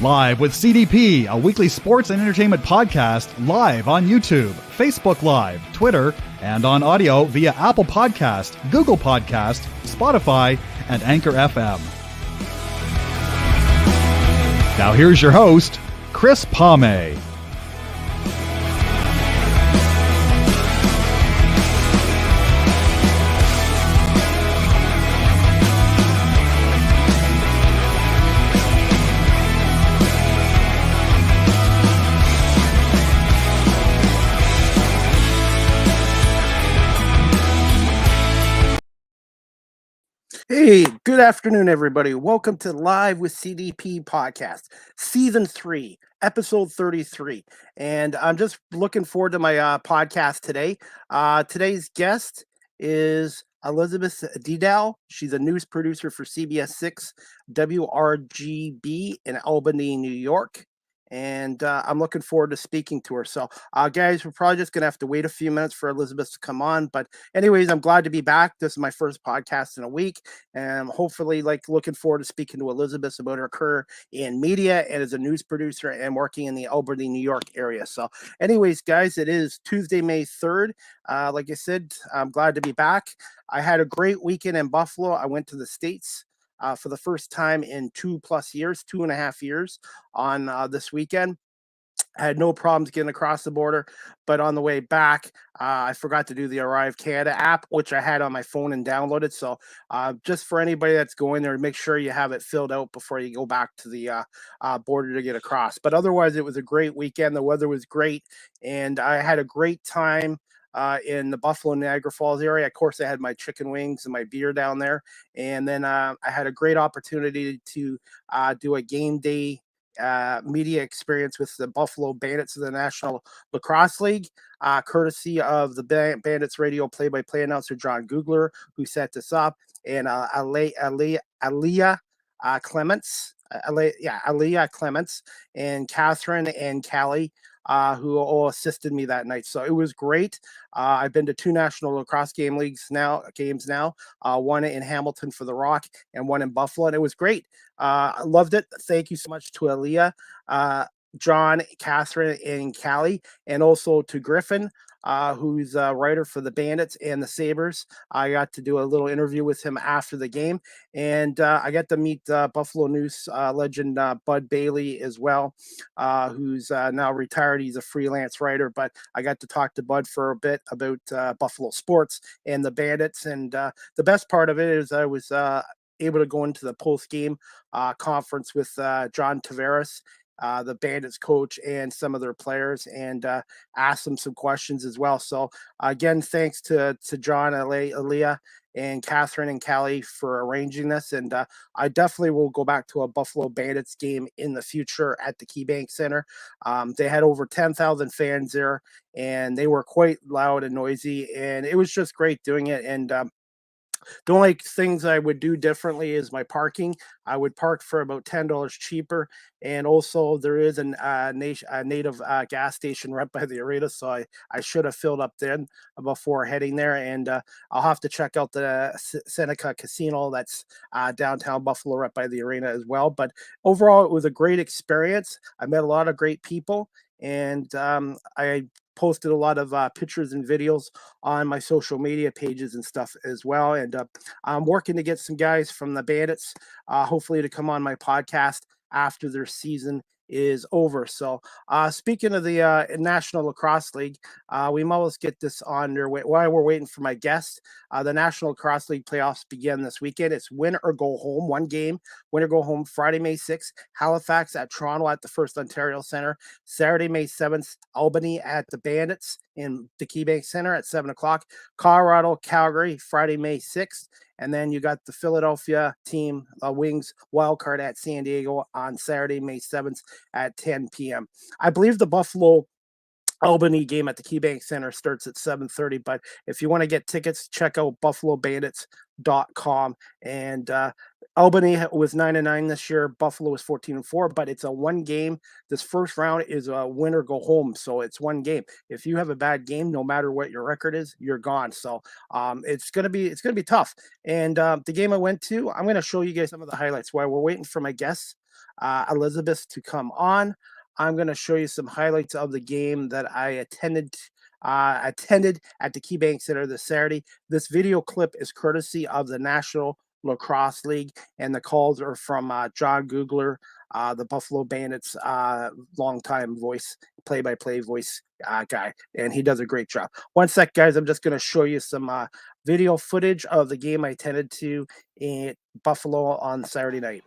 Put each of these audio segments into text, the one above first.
Live with CDP, a weekly sports and entertainment podcast live on YouTube, Facebook Live, Twitter, and on audio via Apple Podcast, Google Podcast, Spotify, and Anchor FM. Now here's your host, Chris Palme. Hey, good afternoon, everybody. Welcome to Live with CDP podcast, season 3, episode 33. And I'm just looking forward to my podcast today. Today's guest is Elizabeth Dedell. She's a news producer for CBS 6 WRGB in Albany, New York. And I'm looking forward to speaking to her. So, guys, we're probably just going to have to wait a few minutes for Elizabeth to come on. But anyways, I'm glad to be back. This is my first podcast in a week. And hopefully, looking forward to speaking to Elizabeth about her career in media and as a news producer and working in the Albany, New York area. So anyways, guys, it is Tuesday, May 3rd. Like I said, I'm glad to be back. I had a great weekend in Buffalo. I went to the States for the first time in 2.5 years on this weekend. I had no problems getting across the border, but on the way back, I forgot to do the Arrive Canada app, which I had on my phone and downloaded. So just for anybody that's going there, make sure you have it filled out before you go back to the border to get across. But otherwise, it was a great weekend. The weather was great, and I had a great time in the Buffalo Niagara Falls area. Of course, I had my chicken wings and my beer down there. And then I had a great opportunity to do a game day media experience with the Buffalo Bandits of the National Lacrosse League, courtesy of the Bandits radio play-by-play announcer John Googler, who set this up, and Aaliyah Clements, Aaliyah Clements, and Catherine and Callie, who all assisted me that night. So it was great. I've been to 2 National Lacrosse games now, one in Hamilton for the Rock and one in Buffalo, and it was great. I loved it. Thank you so much to Aaliyah, John, Catherine, and Callie, and also to Griffin, who's a writer for the Bandits and the Sabres. I got to do a little interview with him after the game, and I got to meet Buffalo News legend Bud Bailey as well, who's now retired. He's a freelance writer, but I got to talk to Bud for a bit about Buffalo sports and the Bandits, and the best part of it is I was able to go into the post-game conference with John Tavares, the Bandits coach, and some of their players, and ask them some questions as well. So again, thanks to John, Aaliyah, and Catherine and Callie for arranging this. And I definitely will go back to a Buffalo Bandits game in the future at the KeyBank Center. They had over 10,000 fans there, and they were quite loud and noisy, and it was just great doing it. And the only things I would do differently is my parking. I would park for about $10 cheaper. And also there is a native gas station right by the arena. So I should have filled up then before heading there. And I'll have to check out the Seneca Casino that's downtown Buffalo right by the arena as well. But overall, it was a great experience. I met a lot of great people. And I posted a lot of pictures and videos on my social media pages and stuff as well. And I'm working to get some guys from the Bandits, hopefully to come on my podcast after their season is over. So speaking of the National Lacrosse League, we might as get this on their way while we're waiting for my guest. The National Lacrosse League playoffs begin this weekend. It's win or go home, one game, win or go home. Friday, May 6th, Halifax at Toronto at the First Ontario Center. Saturday, May 7th, Albany at the Bandits in the KeyBank Center at 7 o'clock. Colorado, Calgary, Friday, May 6th. And then you got the Philadelphia team, Wings wildcard at San Diego on Saturday, May 7th at 10 p.m. I believe the Buffalo Albany game at the KeyBank Center starts at 7:30. But if you want to get tickets, check out buffalobandits.com. And Albany was 9-9 this year. Buffalo was 14-4, but it's a one game. This first round is a win or go home, so it's one game. If you have a bad game, no matter what your record is, you're gone. So it's gonna be tough. And the game I went to, I'm gonna show you guys some of the highlights while we're waiting for my guest Elizabeth to come on. I'm going to show you some highlights of the game that I attended at the KeyBank Center this Saturday. This video clip is courtesy of the National Lacrosse League, and the calls are from John Googler, the Buffalo Bandits longtime voice, play-by-play voice guy, and he does a great job. One sec, guys. I'm just going to show you some video footage of the game I attended to in Buffalo on Saturday night.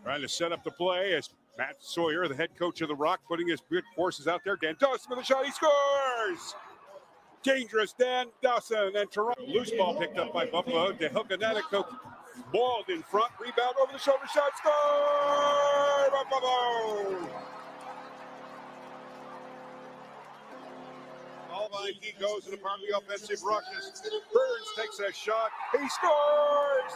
Trying to set up the play as Matt Sawyer, the head coach of the Rock, putting his good forces out there. Dan Dawson with a shot. He scores! Dangerous Dan Dawson. And Toronto. Loose ball picked up by Buffalo. Dehokananiko balled in front. Rebound over the shoulder shot. Score! Buffalo! Albany, he goes in a part of the offensive ruckus. Burns takes a shot. He scores!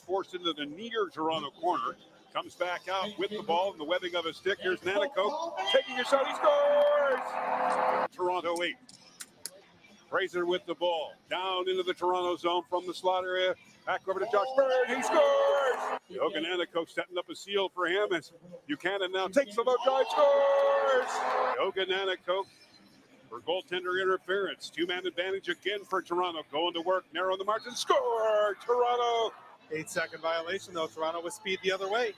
Forced into the near Toronto corner, comes back out with the ball in the webbing of his stick. Here's Nanako taking a shot. He scores! Toronto 8. Fraser with the ball down into the Toronto zone from the slot area. Back over to Josh Byrne. He scores! Hogan Nanako setting up a seal for him as Buchanan now takes the low drive. Scores! Hogan Nanako for goaltender interference. Two-man advantage again for Toronto. Going to work, narrow the margin. Score! Toronto! 8-second violation, though. Toronto with speed the other way.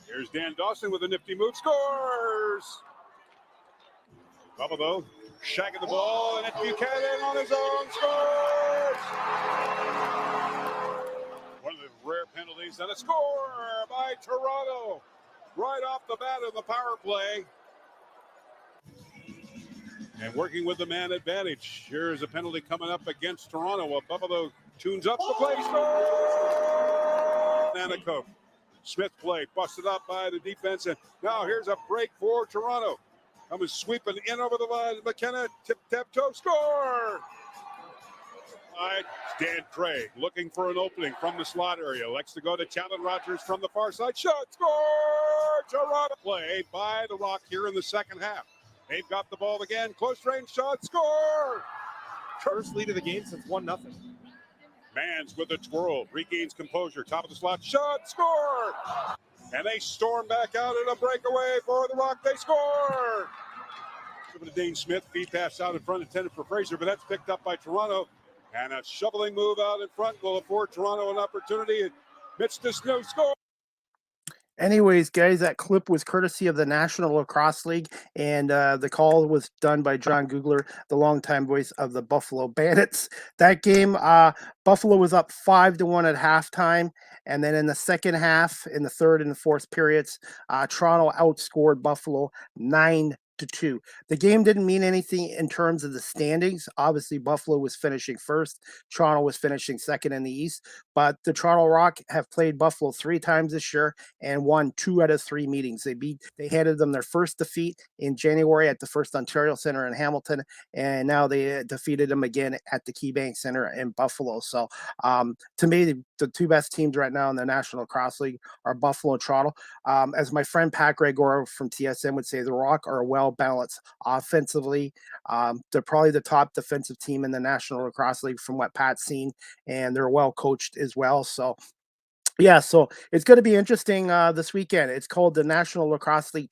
Here's Dan Dawson with a nifty move. Scores! Buffalo shagging the ball, and it's Buchanan on his own. Scores! One of the rare penalties, and a score by Toronto. Right off the bat of the power play. And working with the man advantage. Here's a penalty coming up against Toronto while Buffalo tunes up the play. Score! Nanako. Smith play busted up by the defense, and now here's a break for Toronto. Coming sweeping in over the line. McKenna tap toe score. Dan Craig looking for an opening from the slot area. Likes to go to Chandler Rogers from the far side. Shot score. Toronto play by the Rock here in the second half. They've got the ball again. Close range shot. Score. First lead of the game since 1-0. Mans with a twirl, regains composure, top of the slot, shot, score! And they storm back out in a breakaway for the Rock. They score! Giving to Dane Smith, feed pass out in front, intended for Fraser, but that's picked up by Toronto. And a shoveling move out in front will afford Toronto an opportunity. Mitch the Snow score. Anyways, guys, that clip was courtesy of the National Lacrosse League, and the call was done by John Googler, the longtime voice of the Buffalo Bandits. That game, Buffalo was up 5-1 at halftime, and then in the second half, in the third and the fourth periods, Toronto outscored Buffalo 9-2. The game didn't mean anything in terms of the standings. Obviously, Buffalo was finishing first. Toronto was finishing second in the East. But the Toronto Rock have played Buffalo 3 times this year and won 2 out of 3 meetings. They handed them their first defeat in January at the First Ontario Center in Hamilton, and now they defeated them again at the KeyBank Center in Buffalo. So to me, the 2 best teams right now in the National Lacrosse League are Buffalo and Toronto. As my friend Pat Gregor from TSN would say, the Rock are well balanced offensively. They're probably the top defensive team in the National Lacrosse League from what Pat's seen, and they're well coached as well. So yeah, so it's going to be interesting this weekend. It's called the National Lacrosse League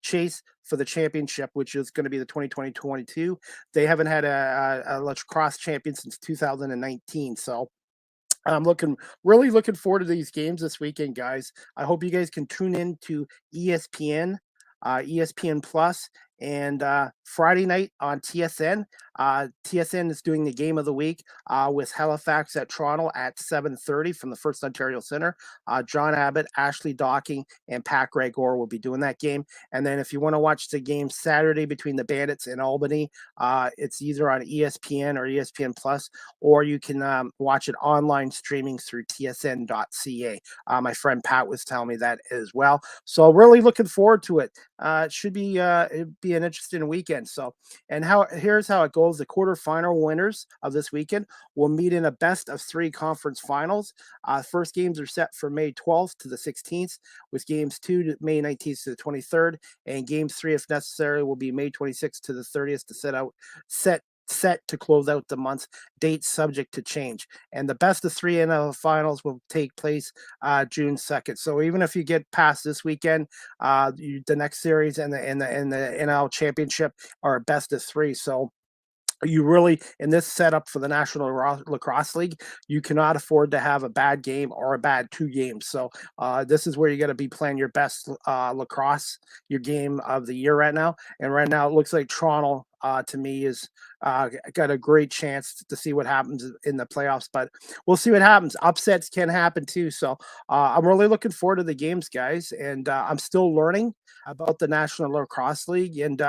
Chase for the championship, which is going to be the 2020-22. They haven't had a lacrosse champion since 2019. So I'm really looking forward to these games this weekend, guys. I hope you guys can tune in to ESPN, ESPN Plus, And Friday night on TSN, TSN is doing the game of the week with Halifax at Toronto at 7:30 from the First Ontario Centre. John Abbott, Ashley Docking, and Pat Gregor will be doing that game. And then if you want to watch the game Saturday between the Bandits and Albany, it's either on ESPN or ESPN Plus, or you can watch it online streaming through tsn.ca. My friend Pat was telling me that as well. So really looking forward to it. It should be it'd be an interesting weekend. So, and here's how it goes: the quarterfinal winners of this weekend will meet in a best of 3 conference finals. First games are set for May 12th to the 16th, with games 2 to May 19th to the 23rd, and game 3, if necessary, will be May 26th to the 30th to set to close out the month. Dates subject to change, and the best of 3 NL finals will take place June 2nd. So even if you get past this weekend, the next series and the NL championship are a best of 3. So you really, in this setup for the National Lacrosse League, you cannot afford to have a bad game or a bad 2 games. So this is where you got to be playing your best lacrosse, your game of the year right now. And right now it looks like Toronto, to me, is got a great chance to see what happens in the playoffs. But we'll see what happens. Upsets can happen too. So I'm really looking forward to the games, guys. And I'm still learning about the National Lacrosse League, and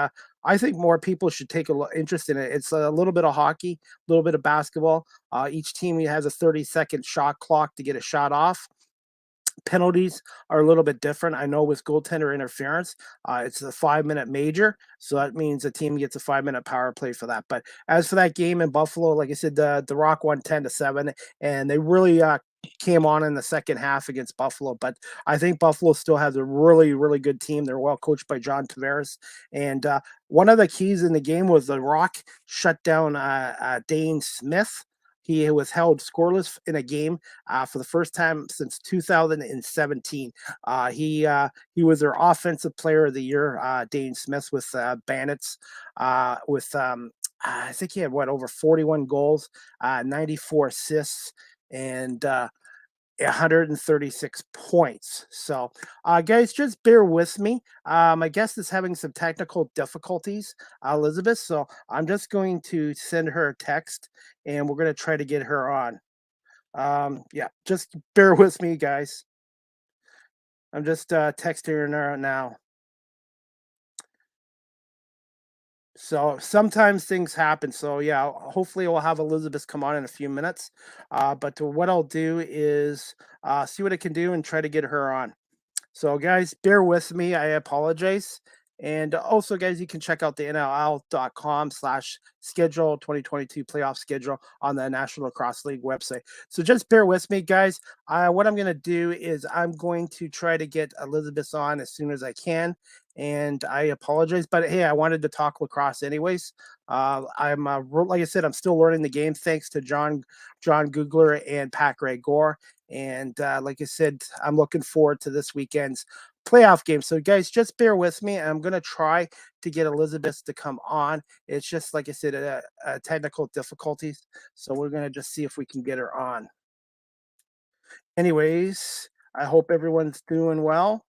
I think more people should take interest in it. It's a little bit of hockey, a little bit of basketball. Each team has a 30-second shot clock to get a shot off. Penalties are a little bit different. I know with goaltender interference, it's a 5-minute major, so that means the team gets a 5-minute power play for that. But as for that game in Buffalo, like I said, the Rock won 10-7, and they really came on in the second half against Buffalo. But I think Buffalo still has a really, really good team. They're well coached by John Tavares, and one of the keys in the game was the Rock shut down Dane Smith. He was held scoreless in a game for the first time since 2017. He was their offensive player of the year, Dane Smith, with Bandits. I think he had over 41 goals, 94 assists, and 136 points. So, guys, just bear with me. My guest is having some technical difficulties, Elizabeth. So I'm just going to send her a text, and we're going to try to get her on. Yeah, just bear with me, guys. I'm just texting her now. So sometimes things happen. So yeah, hopefully we'll have Elizabeth come on in a few minutes. But what I'll do is see what I can do and try to get her on. So guys, bear with me. I apologize. And also, guys, you can check out the NLL.com/schedule 2022 playoff schedule on the National Lacrosse League website. So just bear with me, guys. What I'm going to do is I'm going to try to get Elizabeth on as soon as I can. And I apologize, but hey, I wanted to talk lacrosse anyways. I'm like I said, I'm still learning the game thanks to John Googler and Pat Gregor. And like I said, I'm looking forward to this weekend's playoff game. So, guys, just bear with me. I'm going to try to get Elizabeth to come on. It's just, like I said, technical difficulties. So we're going to just see if we can get her on. Anyways, I hope everyone's doing well.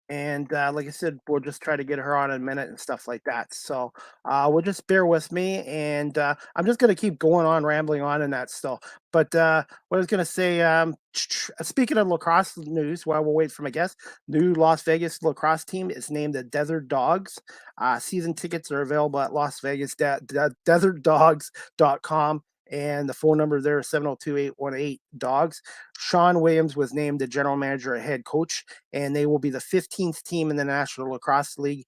And like I said, we'll just try to get her on in a minute and stuff like that. So we'll just bear with me. And I'm just going to keep going on, rambling on in that still. But what I was going to say, speaking of lacrosse news, while we're waiting for my guest, new Las Vegas lacrosse team is named the Desert Dogs. Season tickets are available at Las Vegas, desertdogs.com. And the phone number there is 702-818-DOGS. Sean Williams was named the general manager and head coach, and they will be the 15th team in the National Lacrosse League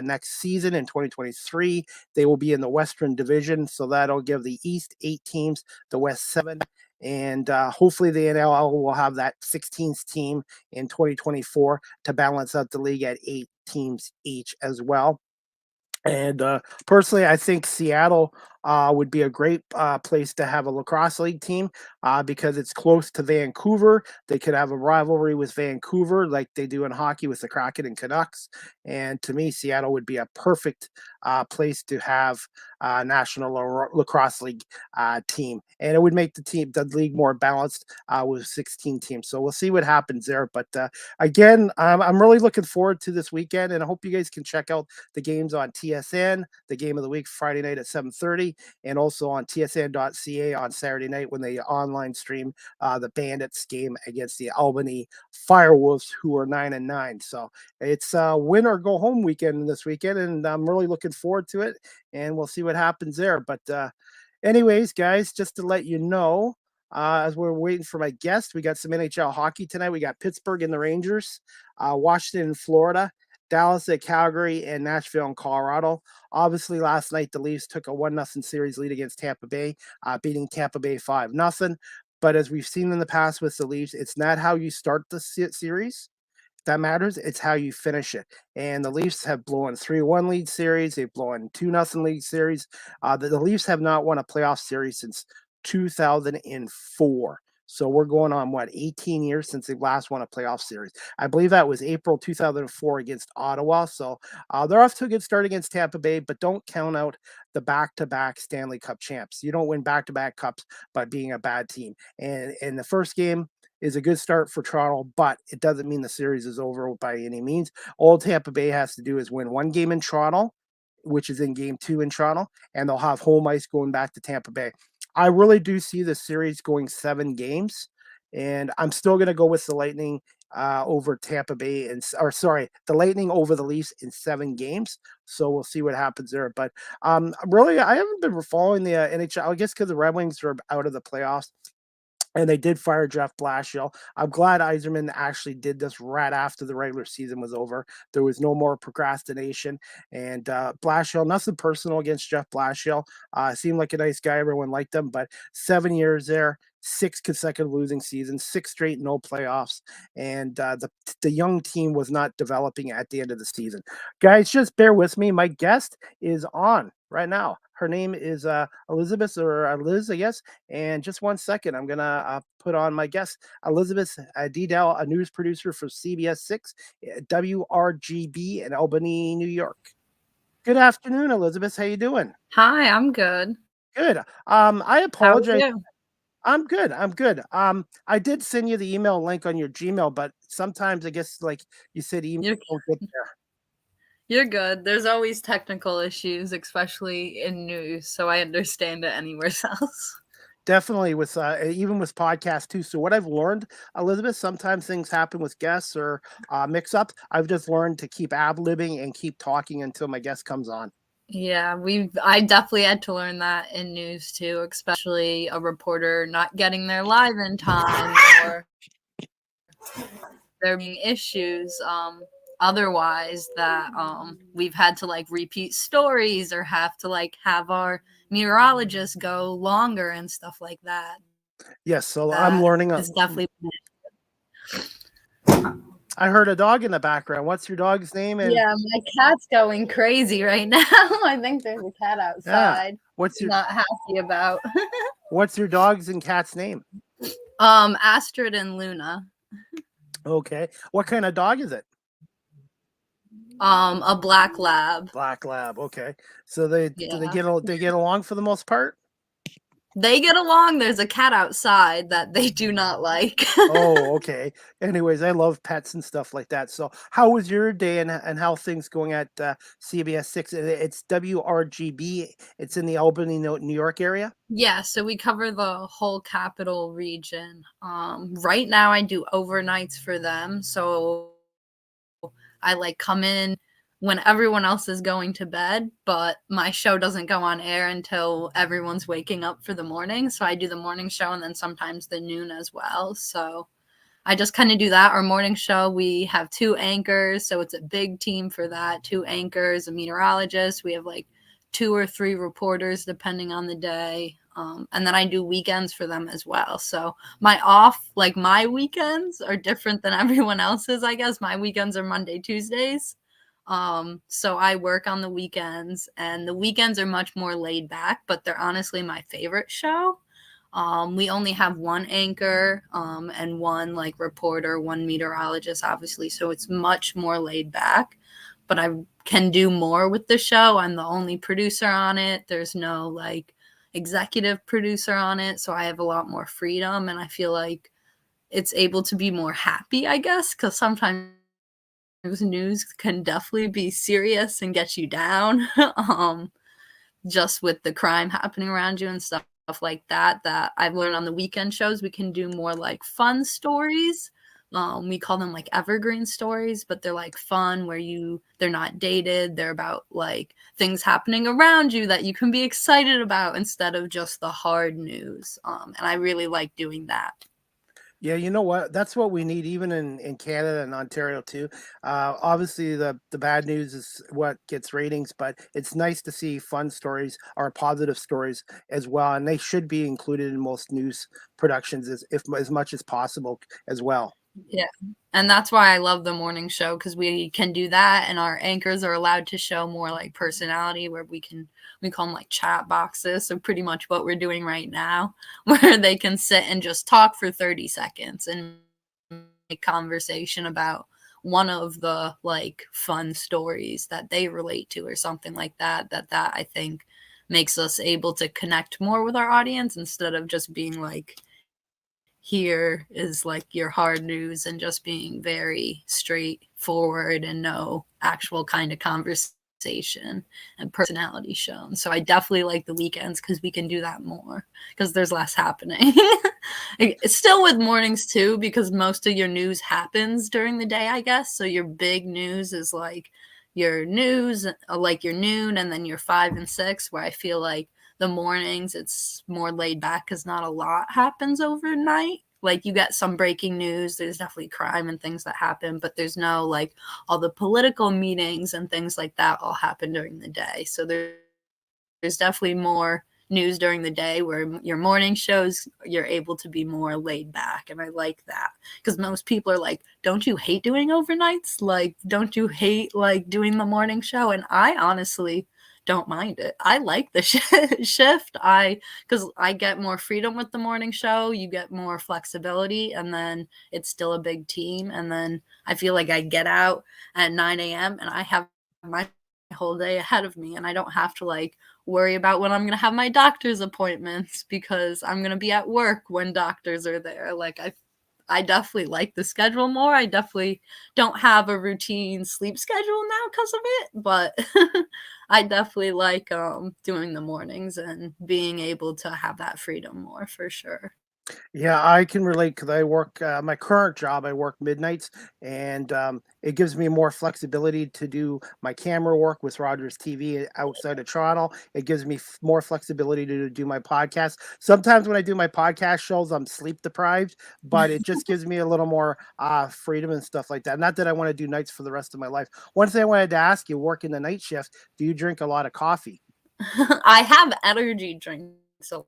next season in 2023. They will be in the Western Division, so that'll give the East 8 teams, the West 7. And hopefully the NLL will have that 16th team in 2024 to balance out the league at 8 teams each as well. And personally, I think Seattle would be a great place to have a lacrosse league team because it's close to Vancouver. They could have a rivalry with Vancouver like they do in hockey with the Kraken and Canucks. And to me, Seattle would be a perfect place to have a National Lacrosse League team. And it would make the league more balanced with 16 teams. So we'll see what happens there. But again, I'm really looking forward to this weekend, and I hope you guys can check out the games on TSN, the game of the week Friday night at 7:30, and also on tsn.ca on Saturday night when they online stream the Bandits game against the Albany Firewolves, who are 9-9. So it's a win or go home weekend this weekend, and I'm really looking forward to it. And we'll see what happens there. But anyways, guys, just to let you know, as we're waiting for my guest, we got some NHL hockey tonight. We got Pittsburgh and the Rangers, Washington and Florida, Dallas at Calgary, and Nashville and Colorado. Obviously, last night the Leafs took a 1-0 series lead against Tampa Bay, beating Tampa Bay 5-0. But as we've seen in the past with the Leafs, it's not how you start the series that matters. It's how you finish it. And the Leafs have blown 3-1 lead series. They've blown 2-0 lead series. The Leafs have not won a playoff series since 2004. So we're going on 18 years since they last won a playoff series. I believe that was April 2004 against Ottawa. So they're off to a good start against Tampa Bay, but don't count out the back-to-back Stanley Cup champs. You don't win back-to-back cups by being a bad team. And in the first game is a good start for Toronto, but it doesn't mean the series is over by any means. All Tampa Bay has to do is win one game in Toronto, which is in game 2 in Toronto, and they'll have home ice going back to Tampa Bay. I really do see the series going 7 games, and I'm still going to go with the Lightning over Tampa Bay, the Lightning over the Leafs in 7 games. So we'll see what happens there. But really, I haven't been following the NHL, I guess because the Red Wings are out of the playoffs. And they did fire Jeff Blashill. I'm glad Yzerman actually did this right after the regular season was over. There was no more procrastination. And Blashill, nothing personal against Jeff Blashill. Seemed like a nice guy. Everyone liked him. But 7 years there, 6 consecutive losing seasons, 6 straight no playoffs. And the young team was not developing at the end of the season. Guys, just bear with me. My guest is on right now. Her name is Elizabeth, or Liz, I guess. And just 1 second, I'm going to put on my guest, Elizabeth Dedell, a news producer for CBS 6, WRGB in Albany, New York. Good afternoon, Elizabeth. How you doing? Hi, I'm good. Good. I apologize. How are you? I'm good. I'm good. I did send you the email link on your Gmail, but sometimes I guess, like you said, email don't get there. You're good. There's always technical issues, especially in news, so I understand it anywhere else. Definitely with even with podcasts too. So what I've learned, Elizabeth, sometimes things happen with guests or mix-ups. I've just learned to keep ad-libbing and keep talking until my guest comes on. Yeah, I definitely had to learn that in news too, especially a reporter not getting there live in time or there being issues otherwise that we've had to like repeat stories or have to like have our meteorologist go longer and stuff like that. Yes, so I'm learning. It's definitely. I heard a dog in the background. What's your dog's name? And yeah, my cat's going crazy right now. I think there's a cat outside. Yeah. What's your not happy about? What's your dog's and cat's name? Astrid and Luna. Okay. What kind of dog is it? A black lab. Black lab. Okay. So they get along for the most part? They get along. There's a cat outside that they do not like. Oh, okay. Anyways, I love pets and stuff like that. So how was your day and how things going at CBS 6? It's WRGB. It's in the Albany, New York area? Yeah, so we cover the whole capital region. Right now I do overnights for them. So I like come in when everyone else is going to bed, but my show doesn't go on air until everyone's waking up for the morning. So I do the morning show and then sometimes the noon as well. So I just kind of do that. Our morning show, we have 2 anchors. So it's a big team for that. 2 anchors, a meteorologist. We have like 2 or 3 reporters depending on the day. And then I do weekends for them as well. So my weekends are different than everyone else's, I guess. My weekends are Monday, Tuesdays. So I work on the weekends, and the weekends are much more laid back, but they're honestly my favorite show. We only have one anchor, and one like reporter, one meteorologist, obviously. So it's much more laid back, but I can do more with the show. I'm the only producer on it. There's no like executive producer on it. So I have a lot more freedom, and I feel like it's able to be more happy, I guess, because sometimes news can definitely be serious and get you down. Just with the crime happening around you and stuff like that I've learned on the weekend shows, we can do more like fun stories. We call them like evergreen stories, but they're like fun where they're not dated. They're about like things happening around you that you can be excited about instead of just the hard news. And I really like doing that. Yeah, you know what? That's what we need, even in Canada and Ontario too. Obviously, the bad news is what gets ratings, but it's nice to see fun stories or positive stories as well, and they should be included in most news productions as much as possible as well. Yeah. And that's why I love the morning show, because we can do that, and our anchors are allowed to show more like personality, where we call them like chat boxes. So pretty much what we're doing right now, where they can sit and just talk for 30 seconds and make conversation about one of the like fun stories that they relate to or something like that. That I think makes us able to connect more with our audience instead of just being like, here is like your hard news, and just being very straightforward and no actual kind of conversation and personality shown. So I definitely like the weekends because we can do that more because there's less happening. It's still with mornings too, because most of your news happens during the day, I guess. So your big news is like your news, like your noon, and then your 5 and 6, where I feel like the mornings it's more laid back because not a lot happens overnight. Like you get some breaking news, there's definitely crime and things that happen, but there's no like all the political meetings and things like that all happen during the day. So there's definitely more news during the day, where your morning shows you're able to be more laid back, and I like that because most people are like, don't you hate doing overnights? Like, don't you hate like doing the morning show? And I honestly don't mind it. I like the shift. Because I get more freedom with the morning show. You get more flexibility, and then it's still a big team. And then I feel like I get out at 9 a.m. and I have my whole day ahead of me, and I don't have to like worry about when I'm going to have my doctor's appointments, because I'm going to be at work when doctors are there. Like I definitely like the schedule more. I definitely don't have a routine sleep schedule now because of it, but I definitely like doing the mornings and being able to have that freedom more for sure. Yeah, I can relate because I work my current job. I work midnights, and it gives me more flexibility to do my camera work with Rogers TV outside of Toronto. It gives me more flexibility to do my podcast. Sometimes when I do my podcast shows, I'm sleep deprived, but it just gives me a little more freedom and stuff like that. Not that I want to do nights for the rest of my life. One thing I wanted to ask you: working the night shift, do you drink a lot of coffee? I have energy drinks a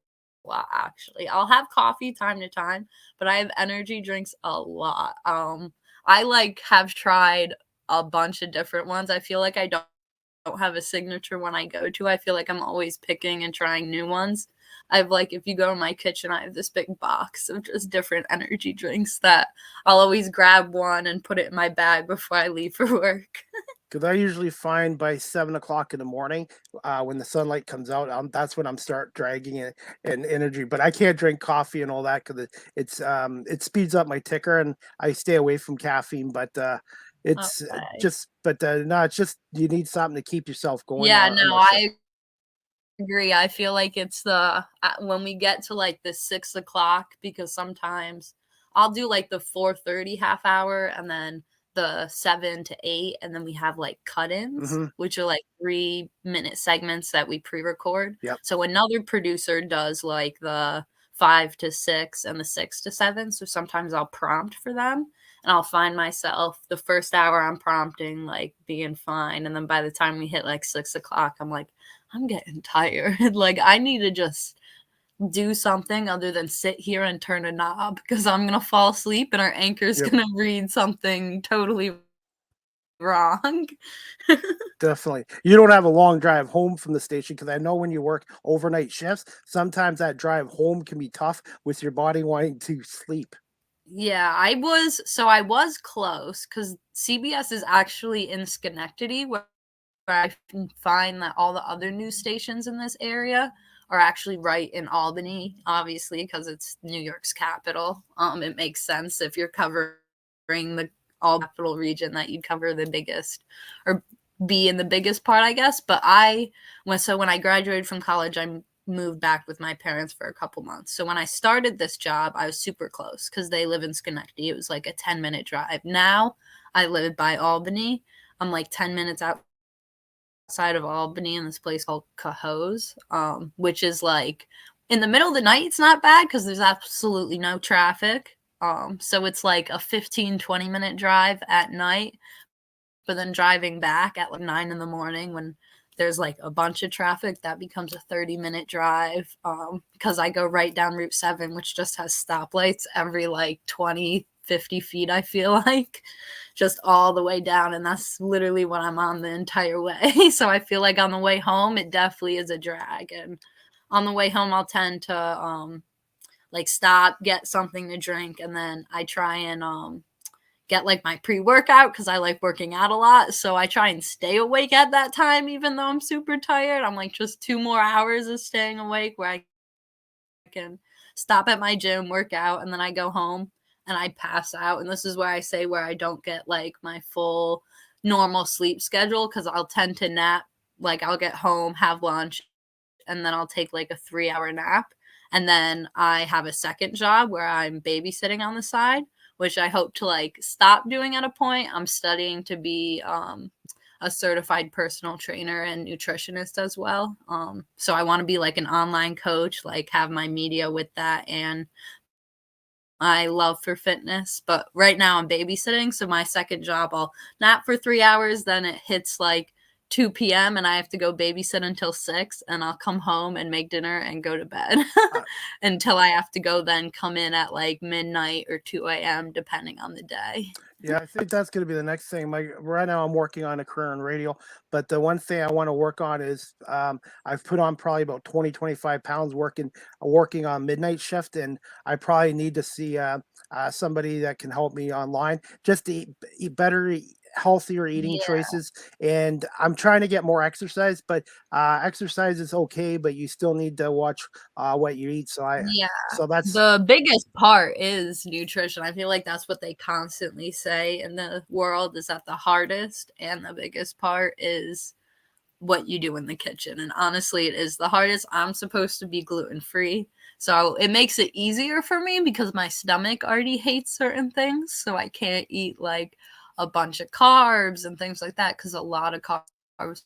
lot, actually. I'll have coffee time to time, but I have energy drinks a lot. I like have tried a bunch of different ones. I feel like I don't have a signature one I go to. I feel like I'm always picking and trying new ones. I've like, if you go to my kitchen, I have this big box of just different energy drinks that I'll always grab one and put it in my bag before I leave for work. Because I usually find by 7 o'clock in the morning, when the sunlight comes out, that's when I'm start dragging it and energy. But I can't drink coffee and all that because it speeds up my ticker, and I stay away from caffeine. But it's Okay. just, but no, it's just you need something to keep yourself going Yeah, on no, that shift. I agree. I feel like it's the when we get to like the 6 o'clock, because sometimes I'll do like the 4:30 half hour and then the 7 to 8, and then we have like cut-ins, Hmm. which are like 3-minute segments that we pre-record. Yep. So another producer does like the 5 to 6 and the 6 to 7. So sometimes I'll prompt for them, and I'll find myself the first hour I'm prompting, like being fine, and then by the time we hit like 6 o'clock, I'm like, I'm getting tired. Like, I need to just do something other than sit here and turn a knob, because I'm going to fall asleep and our anchor's Yep. going to read something totally wrong. Definitely. You don't have a long drive home from the station because I know when you work overnight shifts, sometimes that drive home can be tough with your body wanting to sleep. Yeah, I was close because CBS is actually in Schenectady, where I can find that all the other news stations in this area are actually right in Albany, obviously, because it's New York's capital. It makes sense if you're covering the all capital region that you'd cover the biggest or be in the biggest part, I guess. But when I graduated from college, I moved back with my parents for a couple months. So when I started this job, I was super close because they live in Schenectady. It was like a 10-minute drive. Now I live by Albany. I'm like 10 minutes outside of Albany in this place called Cohoes, which is like in the middle of the night. It's not bad because there's absolutely no traffic. So it's like a 15-20 minute drive at night, but then driving back at like 9 in the morning when there's like a bunch of traffic, that becomes a 30-minute drive because I go right down Route 7, which just has stoplights every like 20-50 feet, I feel like, just all the way down. And that's literally what I'm on the entire way. So I feel like on the way home, it definitely is a drag. And on the way home, I'll tend to like stop, get something to drink, and then I try and get like my pre-workout because I like working out a lot. So I try and stay awake at that time, even though I'm super tired. I'm like just 2 more hours of staying awake where I can stop at my gym, work out, and then I go home and I pass out. And this is where I say where I don't get like my full normal sleep schedule because I'll tend to nap. Like I'll get home, have lunch, and then I'll take like a 3-hour nap. And then I have a second job where I'm babysitting on the side, which I hope to like stop doing at a point. I'm studying to be a certified personal trainer and nutritionist as well. So I want to be like an online coach, like have my media with that and my love for fitness. But right now I'm babysitting. So my second job, I'll nap for 3 hours. Then it hits like 2 p.m. and I have to go babysit until 6, and I'll come home and make dinner and go to bed until I have to go then come in at like midnight or 2 a.m. depending on the day. Yeah, I think that's going to be the next thing. Right now, I'm working on a career in radio, but the one thing I want to work on is I've put on probably about 20-25 pounds working on midnight shift, and I probably need to see somebody that can help me online just to eat better, healthier eating Yeah. choices. And I'm trying to get more exercise, but exercise is okay, but you still need to watch what you eat. Yeah. So that's The biggest part is nutrition. I feel like that's what they constantly say in the world is that the hardest and the biggest part is what you do in the kitchen. And honestly, it is the hardest. I'm supposed to be gluten-free. So it makes it easier for me because my stomach already hates certain things. So I can't eat like a bunch of carbs and things like that because a lot of carbs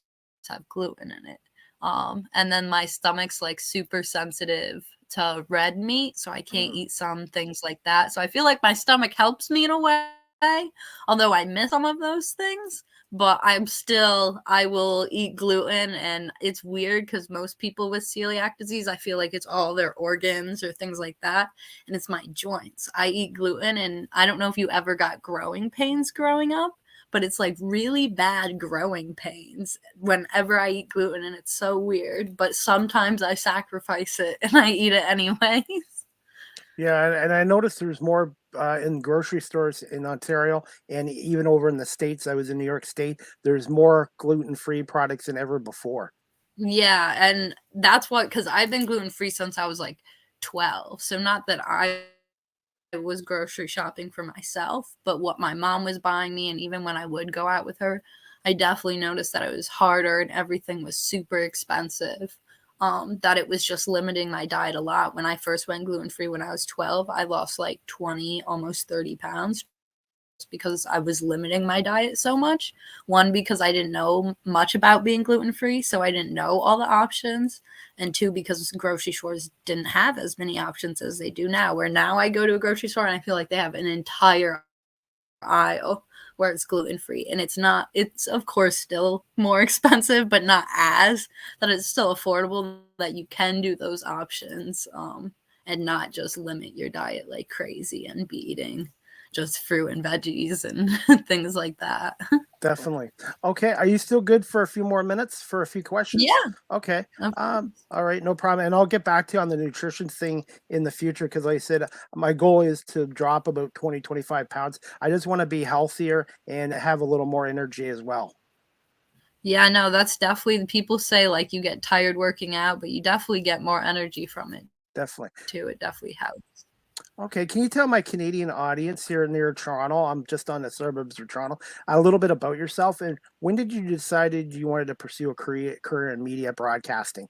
have gluten in it. And then my stomach's like super sensitive to red meat, so I can't eat some things like that. So I feel like my stomach helps me in a way, although I miss some of those things. But I will eat gluten, and it's weird because most people with celiac disease, I feel like it's all their organs or things like that, and it's my joints. I eat gluten, and I don't know if you ever got growing pains growing up, but it's like really bad growing pains whenever I eat gluten, and it's so weird. But sometimes I sacrifice it and I eat it anyways. Yeah, and I noticed there's more in grocery stores in Ontario and even over in the States. I was in New York State. There's more gluten-free products than ever before. Yeah, and that's what, because I've been gluten-free since I was like 12. So not that I was grocery shopping for myself, but what my mom was buying me, and even when I would go out with her, I definitely noticed that it was harder and everything was super expensive. That it was just limiting my diet a lot. When I first went gluten-free when I was 12, I lost like 20, almost 30 pounds because I was limiting my diet so much. One, because I didn't know much about being gluten-free, so I didn't know all the options. And two, because grocery stores didn't have as many options as they do now, where now I go to a grocery store and I feel like they have an entire aisle where it's gluten-free, and it's of course still more expensive, but not as that. It's still affordable that you can do those options and not just limit your diet like crazy and be eating just fruit and veggies and things like that. Definitely. Okay. Are you still good for a few more minutes for a few questions? Yeah. Okay. Of course. All right, no problem. And I'll get back to you on the nutrition thing in the future because like I said, my goal is to drop about 20, 25 pounds. I just want to be healthier and have a little more energy as well. Yeah, no, that's definitely people say like you get tired working out, but you definitely get more energy from it Definitely. too. It definitely helps. Okay, can you tell my Canadian audience here near Toronto, I'm just on the suburbs of Toronto, a little bit about yourself and when did you decided you wanted to pursue a career in media broadcasting?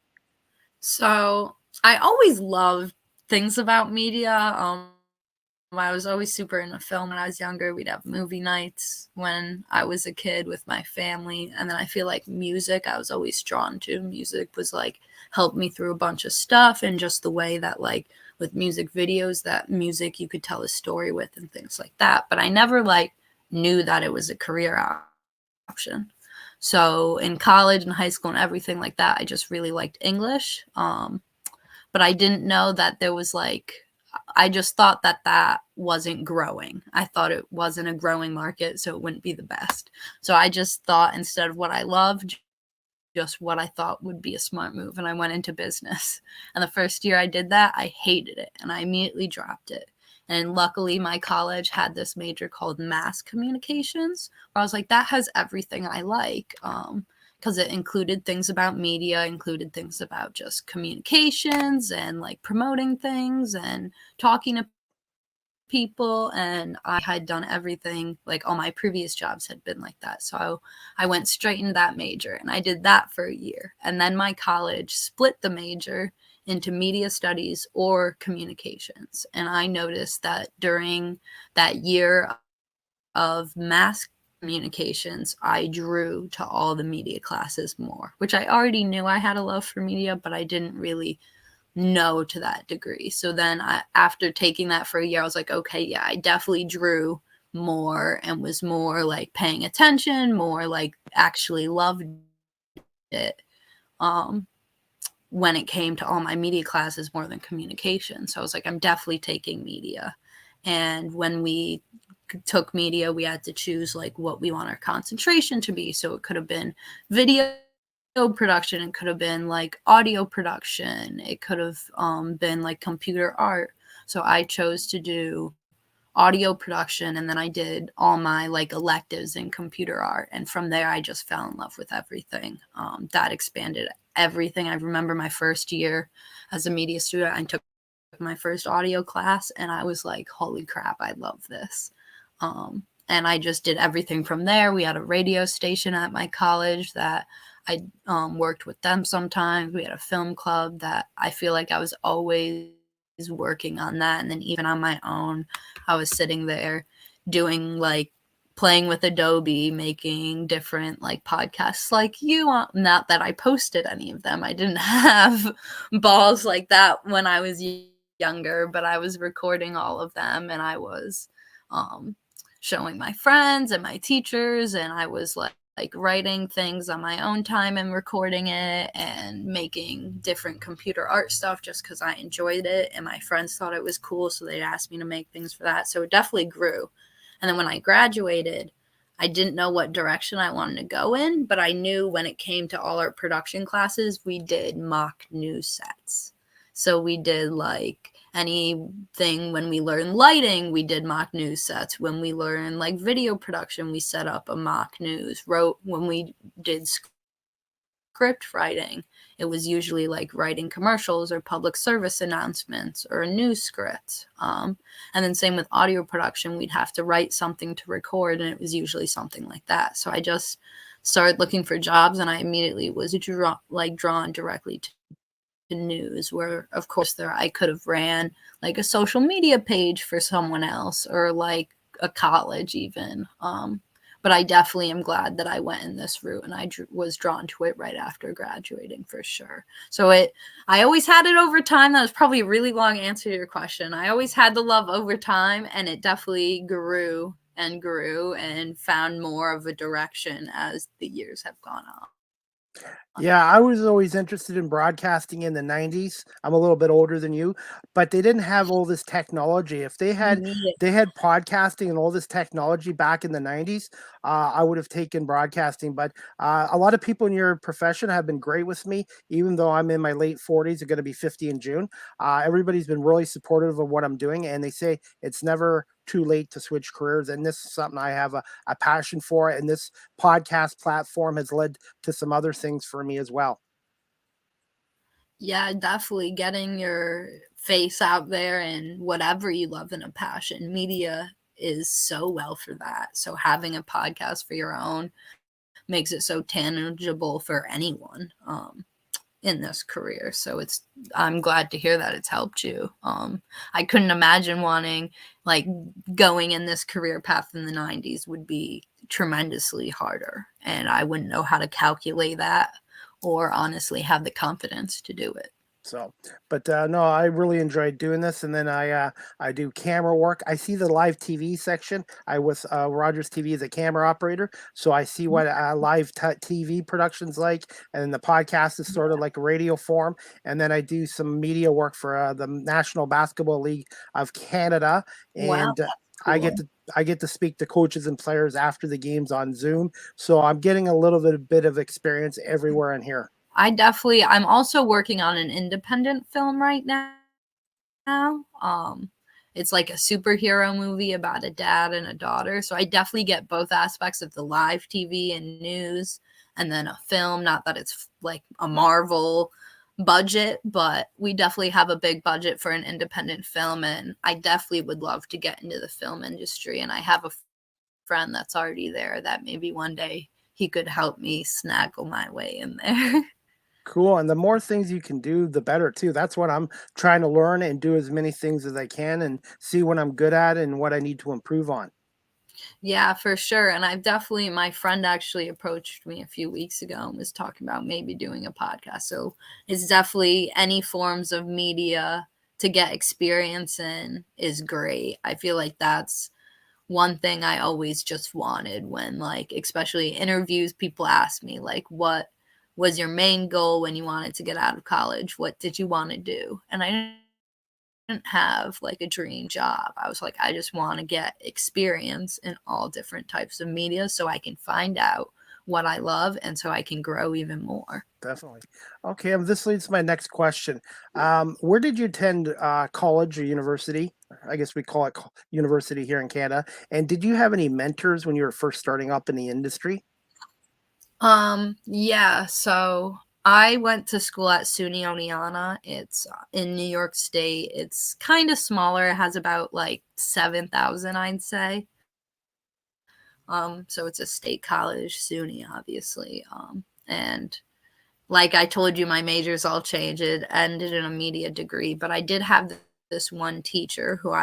So I always loved things about media. I was always super into film when I was younger. We'd have movie nights when I was a kid with my family. And then I feel like music, I was always drawn to. Music was like helped me through a bunch of stuff, and just the way that like with music videos, that music you could tell a story with and things like that. But I never like knew that it was a career option. So in college and high school and everything like that, I just really liked English. But I didn't know that there was like, I just thought that that wasn't growing. I thought it wasn't a growing market, so it wouldn't be the best. So I just thought instead of what I loved, just what I thought would be a smart move. And I went into business. And the first year I did that, I hated it and I immediately dropped it. And luckily, my college had this major called mass communications, where I was like, that has everything I like. Because it included things about media, included things about just communications and like promoting things and talking to people. And I had done everything, like all my previous jobs had been like that. So I went straight into that major and I did that for a year. And then my college split the major into media studies or communications. And I noticed that during that year of mass communications, I drew to all the media classes more, which I already knew I had a love for media, but I didn't really know to that degree. So then after taking that for a year, I was like, okay, yeah, I definitely drew more and was more like paying attention, more like actually loved it. When it came to all my media classes more than communication. So I was like, I'm definitely taking media. And when we took media, we had to choose like what we want our concentration to be. So it could have been video production, it could have been like audio production, it could have been like computer art. So I chose to do audio production, and then I did all my like electives in computer art, and from there I just fell in love with everything. That expanded everything. I remember my first year as a media student, I took my first audio class and I was like, holy crap, I love this. And I just did everything from there. We had a radio station at my college that I worked with them sometimes. We had a film club that I feel like I was always working on that. And then even on my own, I was sitting there doing like playing with Adobe, making different like podcasts like you. Not that I posted any of them. I didn't have balls like that when I was younger, but I was recording all of them and I was showing my friends and my teachers, and I was like writing things on my own time and recording it and making different computer art stuff just because I enjoyed it and my friends thought it was cool, so they asked me to make things for that. So it definitely grew. And then when I graduated, I didn't know what direction I wanted to go in, but I knew when it came to all our production classes, we did mock news sets. So we did like anything. When we learned lighting, we did mock news sets. When we learned like video production, we set up a mock news. When we did script writing, it was usually like writing commercials or public service announcements or a news script. And then same with audio production, we'd have to write something to record, and it was usually something like that. So I just started looking for jobs, and I immediately was drawn directly to news, where of course there I could have ran like a social media page for someone else or like a college even. But I definitely am glad that I went in this route, and I was drawn to it right after graduating for sure. So I always had it over time. That was probably a really long answer to your question. I always had the love over time, and it definitely grew and grew and found more of a direction as the years have gone on. Yeah, I was always interested in broadcasting in the 90s. I'm a little bit older than you, but they didn't have all this technology. If You need it. they had podcasting and all this technology back in the 90s, I would have taken broadcasting. But a lot of people in your profession have been great with me, even though I'm in my late 40s. I'm going to be 50 in June. Everybody's been really supportive of what I'm doing, and they say it's never too late to switch careers. And this is something I have a passion for. And this podcast platform has led to some other things for me as well. Yeah, definitely getting your face out there and whatever you love and a passion. Media is so well for that. So having a podcast for your own makes it so tangible for anyone in this career. So I'm glad to hear that it's helped you. I couldn't imagine wanting like going in this career path in the 90s would be tremendously harder, and I wouldn't know how to calculate that or honestly have the confidence to do it. So, but no, I really enjoyed doing this. And then I do camera work. I see the live TV section. I was Rogers TV as a camera operator, so I see what live TV productions like, and the podcast is sort of like a radio form. And then I do some media work for the National Basketball League of Canada, Wow, and that's I cool. get to speak to coaches and players after the games on Zoom. So I'm getting a little bit of experience everywhere in here. I'm also working on an independent film right now. It's like a superhero movie about a dad and a daughter. So I definitely get both aspects of the live TV and news, and then a film. Not that it's like a Marvel budget, but we definitely have a big budget for an independent film. And I definitely would love to get into the film industry. And I have a friend that's already there that maybe one day he could help me snaggle my way in there. Cool. And the more things you can do, the better too. That's what I'm trying to learn and do as many things as I can and see what I'm good at and what I need to improve on. Yeah, for sure. And my friend actually approached me a few weeks ago and was talking about maybe doing a podcast. So it's definitely any forms of media to get experience in is great. I feel like that's one thing I always just wanted when, like, especially interviews, people ask me, like, what was your main goal when you wanted to get out of college? What did you want to do? And I didn't have like a dream job. I was like, I just want to get experience in all different types of media so I can find out what I love and so I can grow even more. Definitely. Okay. This leads to my next question. Where did you attend college or university? I guess we call it university here in Canada. And did you have any mentors when you were first starting up in the industry? Yeah, so I went to school at SUNY Oneonta. It's in New York State. It's kind of smaller. It has about like 7,000, I'd say. So it's a state college, SUNY, obviously. And like I told you, my majors all changed. It ended in a media degree, but I did have this one teacher who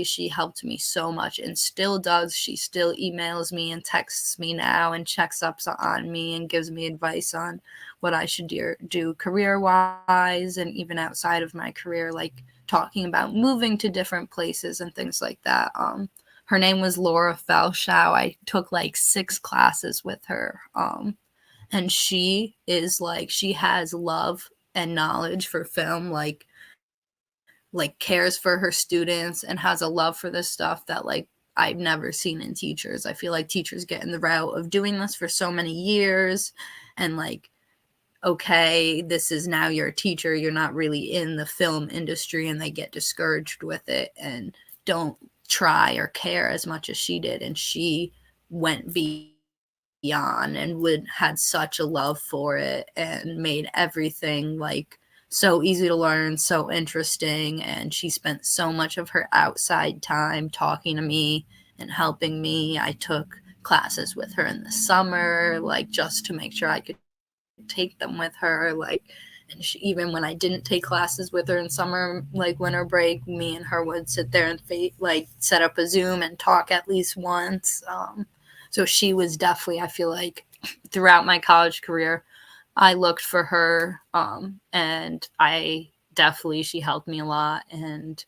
she helped me so much and still does. She still emails me and texts me now and checks up on me and gives me advice on what I should do career-wise and even outside of my career, like talking about moving to different places and things like that. Her name was Laura Felshow. I took like 6 classes with her. And she has love and knowledge for film, like cares for her students and has a love for this stuff that like I've never seen in teachers. I feel like teachers get in the route of doing this for so many years and like, okay, this is now you're a teacher, you're not really in the film industry, and they get discouraged with it and don't try or care as much as she did. And she went beyond and had such a love for it and made everything like so easy to learn, so interesting. And she spent so much of her outside time talking to me and helping me. I took classes with her in the summer, like just to make sure I could take them with her. Like, and even when I didn't take classes with her in summer, like winter break, me and her would sit there and like set up a Zoom and talk at least once. So she was definitely, I feel like, throughout my college career, I looked for her, and she helped me a lot. And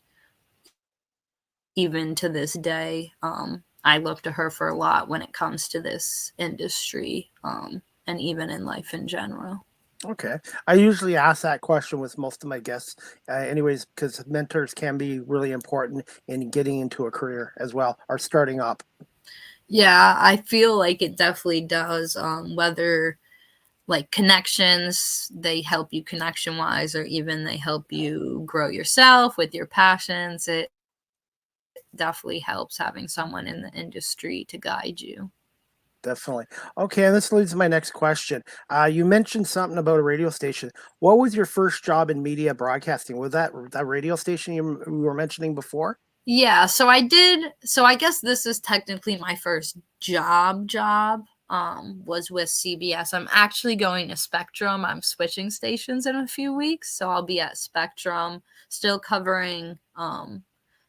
even to this day, I look to her for a lot when it comes to this industry. and even in life in general. Okay. I usually ask that question with most of my guests, anyways, because mentors can be really important in getting into a career as well, or starting up. Yeah, I feel like it definitely does. Whether like connections, they help you connection wise, or even they help you grow yourself with your passions. It definitely helps having someone in the industry to guide you. Definitely. Okay, and this leads to my next question. You mentioned something about a radio station. What was your first job in media broadcasting? Was that radio station you were mentioning before? Yeah, so I did. So I guess this is technically my first job. Was with CBS. I'm actually going to Spectrum. I'm switching stations in a few weeks, so I'll be at Spectrum, still covering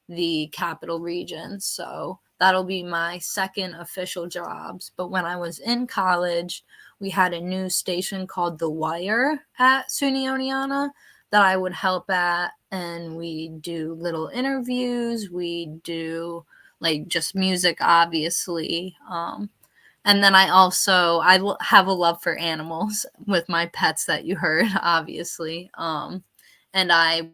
the capital region. So that'll be my second official jobs. But when I was in college, we had a new station called The Wire at SUNY Oneonta that I would help at, and we do little interviews. We do like just music, obviously. And then have a love for animals with my pets that you heard, obviously. And I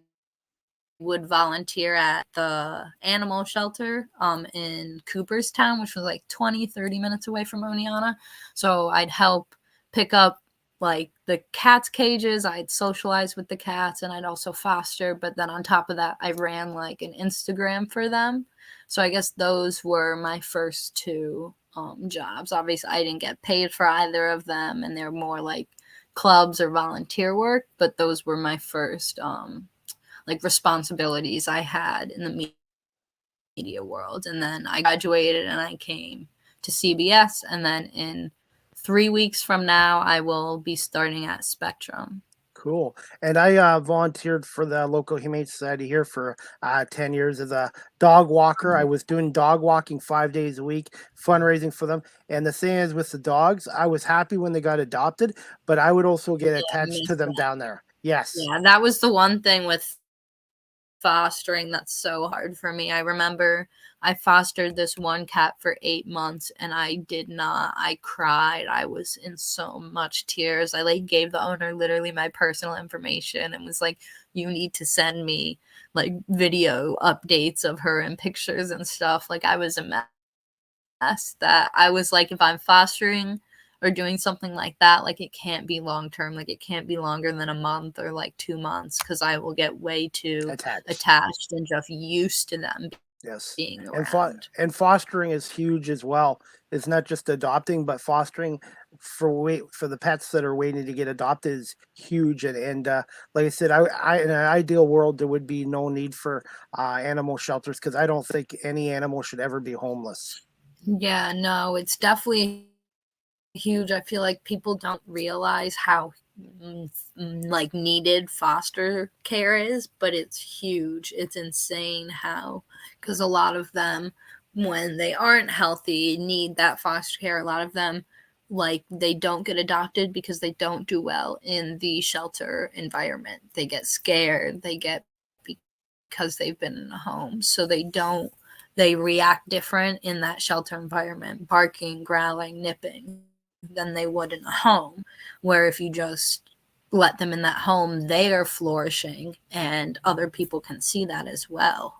would volunteer at the animal shelter in Cooperstown, which was like 20-30 minutes away from Oneonta. So I'd help pick up like the cats cages. I'd socialize with the cats, and I'd also foster. But then on top of that, I ran like an Instagram for them. So I guess those were my first two jobs. Obviously, I didn't get paid for either of them, and they're more like clubs or volunteer work. But those were my first like responsibilities I had in the media world. And then I graduated and I came to CBS. And then in 3 weeks from now, I will be starting at Spectrum. Cool. And I volunteered for the local Humane Society here for 10 years as a dog walker. I was doing dog walking 5 days a week, fundraising for them. And the thing is, with the dogs, I was happy when they got adopted, but I would also get attached to them down there. Yes. Yeah, that was the one thing with fostering that's so hard for me. I remember I fostered this one cat for 8 months, and I cried. I was in so much tears. I like gave the owner literally my personal information and was like, you need to send me like video updates of her and pictures and stuff. Like I was a mess. That I was like, if I'm fostering or doing something like that, like it can't be long term, like it can't be longer than a month or like 2 months, because I will get way too attached and just used to them Yes. being And around. and fostering is huge as well. It's not just adopting, but fostering for the pets that are waiting to get adopted is huge. And like I said, in an ideal world, there would be no need for animal shelters, because I don't think any animal should ever be homeless. Yeah, no, it's definitely huge. I feel like people don't realize how like needed foster care is, but it's huge. It's insane how, because a lot of them, when they aren't healthy, need that foster care. A lot of them, like, they don't get adopted because they don't do well in the shelter environment. They get scared. Because they've been in a home, so they react different in that shelter environment, barking, growling, nipping, than they would in a home, where if you just let them in that home, they are flourishing, and other people can see that as well.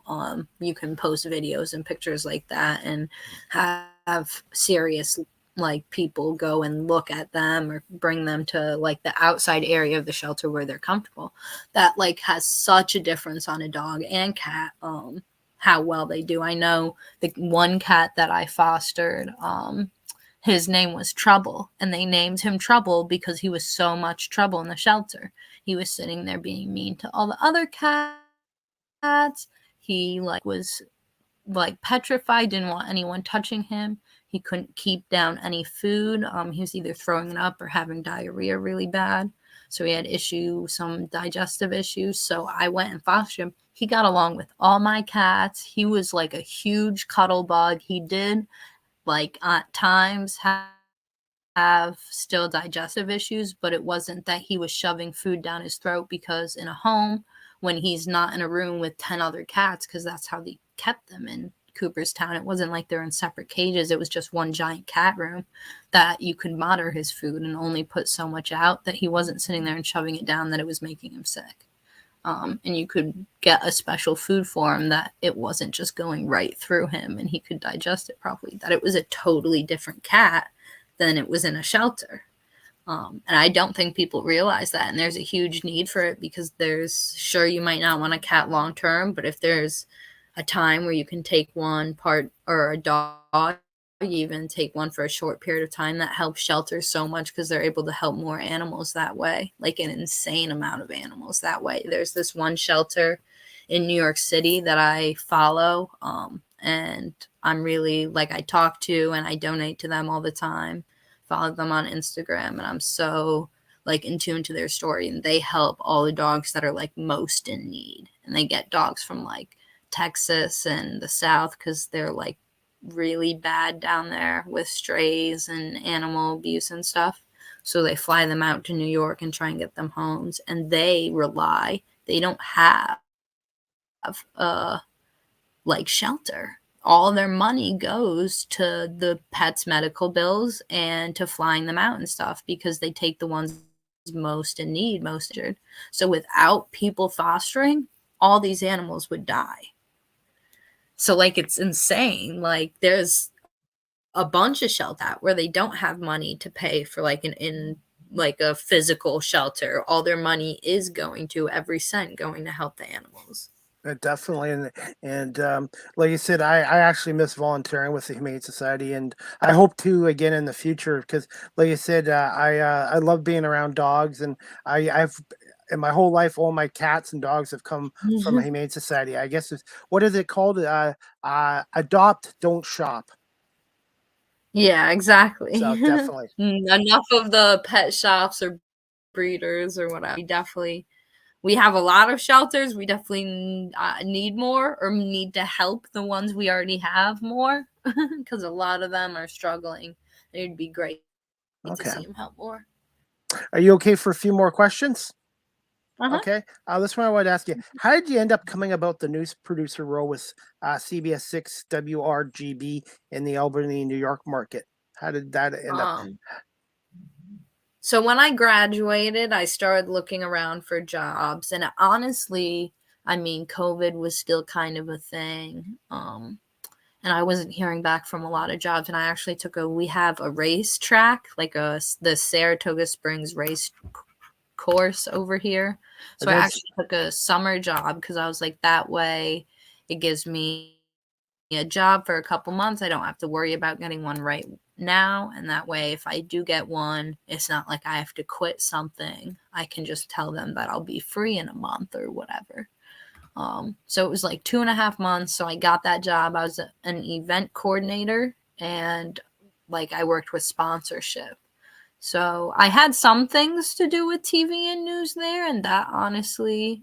You can post videos and pictures like that and have serious like people go and look at them or bring them to like the outside area of the shelter where they're comfortable. That like has such a difference on a dog and cat, how well they do. I know the one cat that I fostered, his name was Trouble, and they named him Trouble because he was so much trouble in the shelter. He was sitting there being mean to all the other cats. He like was like petrified, didn't want anyone touching him. He couldn't keep down any food. He was either throwing it up or having diarrhea really bad. So he had some digestive issues. So I went and fostered him. He got along with all my cats. He was like a huge cuddle bug. He did like at times have still digestive issues, but it wasn't that he was shoving food down his throat, because in a home, when he's not in a room with 10 other cats, because that's how they kept them in Cooperstown, it wasn't like they're in separate cages. It was just one giant cat room that you could monitor his food and only put so much out, that he wasn't sitting there and shoving it down, that it was making him sick. And you could get a special food for him that it wasn't just going right through him and he could digest it properly, that it was a totally different cat than it was in a shelter. And I don't think people realize that. And there's a huge need for it, because sure, you might not want a cat long term, but if there's a time where you can take one part, or a dog, even take one for a short period of time, that helps shelters so much, because they're able to help more animals that way, like an insane amount of animals that way. There's this one shelter in New York City that I follow, and I'm really, like, I talk to and I donate to them all the time, follow them on Instagram, and I'm so, like, in tune to their story, and they help all the dogs that are, like, most in need. And they get dogs from, like, Texas and the South, because they're, like, really bad down there with strays and animal abuse and stuff. So they fly them out to New York and try and get them homes. And they don't have like shelter. All their money goes to the pets' medical bills and to flying them out and stuff, because they take the ones most in need, most injured. So without people fostering, all these animals would die. So, like, it's insane. Like, there's a bunch of shelter where they don't have money to pay for, like, like a physical shelter. All their money is going to, every cent going to help the animals. Definitely, and like you said, I actually miss volunteering with the Humane Society, and I hope to again in the future, because, like you said, I love being around dogs, and I've in my whole life, all my cats and dogs have come from a Humane Society. I guess what is it called? Adopt, don't shop. Yeah, exactly. So definitely. Enough of the pet shops or breeders or whatever. We have a lot of shelters. We definitely need more, or need to help the ones we already have more, because a lot of them are struggling. It'd be great to see them help more. Are you okay for a few more questions? Uh-huh. Okay. This one I wanted to ask you. How did you end up coming about the news producer role with CBS 6 WRGB in the Albany, New York market? How did that end up? So when I graduated, I started looking around for jobs. And honestly, I mean, COVID was still kind of a thing. And I wasn't hearing back from a lot of jobs. And I actually we have a race track, like the Saratoga Springs race course over here. So I actually took a summer job, because I was like, that way it gives me a job for a couple months. I don't have to worry about getting one right now. And that way, if I do get one, it's not like I have to quit something. I can just tell them that I'll be free in a month or whatever. So it was like 2.5 months. So I got that job. I was an event coordinator, and like I worked with sponsorship. So I had some things to do with TV and news there, and that honestly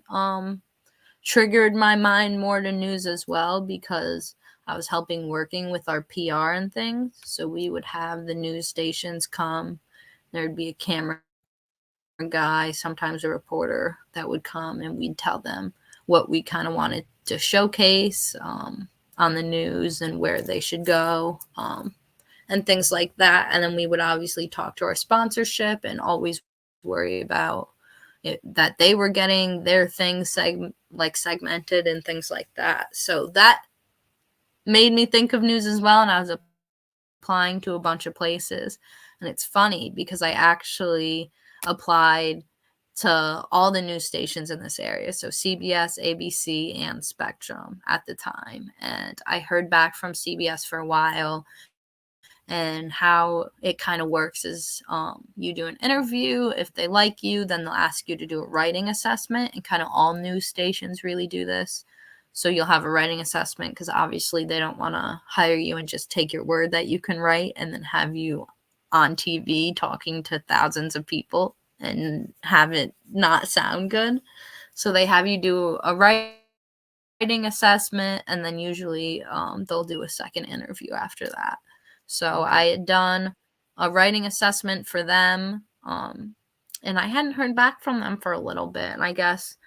triggered my mind more to news as well, because I was working with our PR and things. So we would have the news stations come. There'd be a camera guy, sometimes a reporter, that would come, and we'd tell them what we kind of wanted to showcase on the news and where they should go. And things like that. And then we would obviously talk to our sponsorship and always worry about that they were getting their things segmented and things like that. So that made me think of news as well. And I was applying to a bunch of places. And it's funny, because I actually applied to all the news stations in this area. So CBS, ABC, and Spectrum at the time. And I heard back from CBS for a while. And how it kind of works is you do an interview. If they like you, then they'll ask you to do a writing assessment. And kind of all news stations really do this. So you'll have a writing assessment, because obviously they don't want to hire you and just take your word that you can write and then have you on TV talking to thousands of people and have it not sound good. So they have you do a writing assessment, and then usually they'll do a second interview after that. So I had done a writing assessment for them, and I hadn't heard back from them for a little bit. And I guess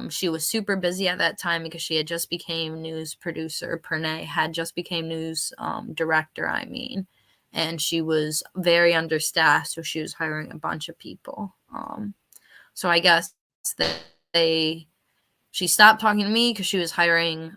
She was super busy at that time because she had just became news producer. Pernay had just became news director, I mean. And she was very understaffed, so she was hiring a bunch of people. So I guess that she stopped talking to me because she was hiring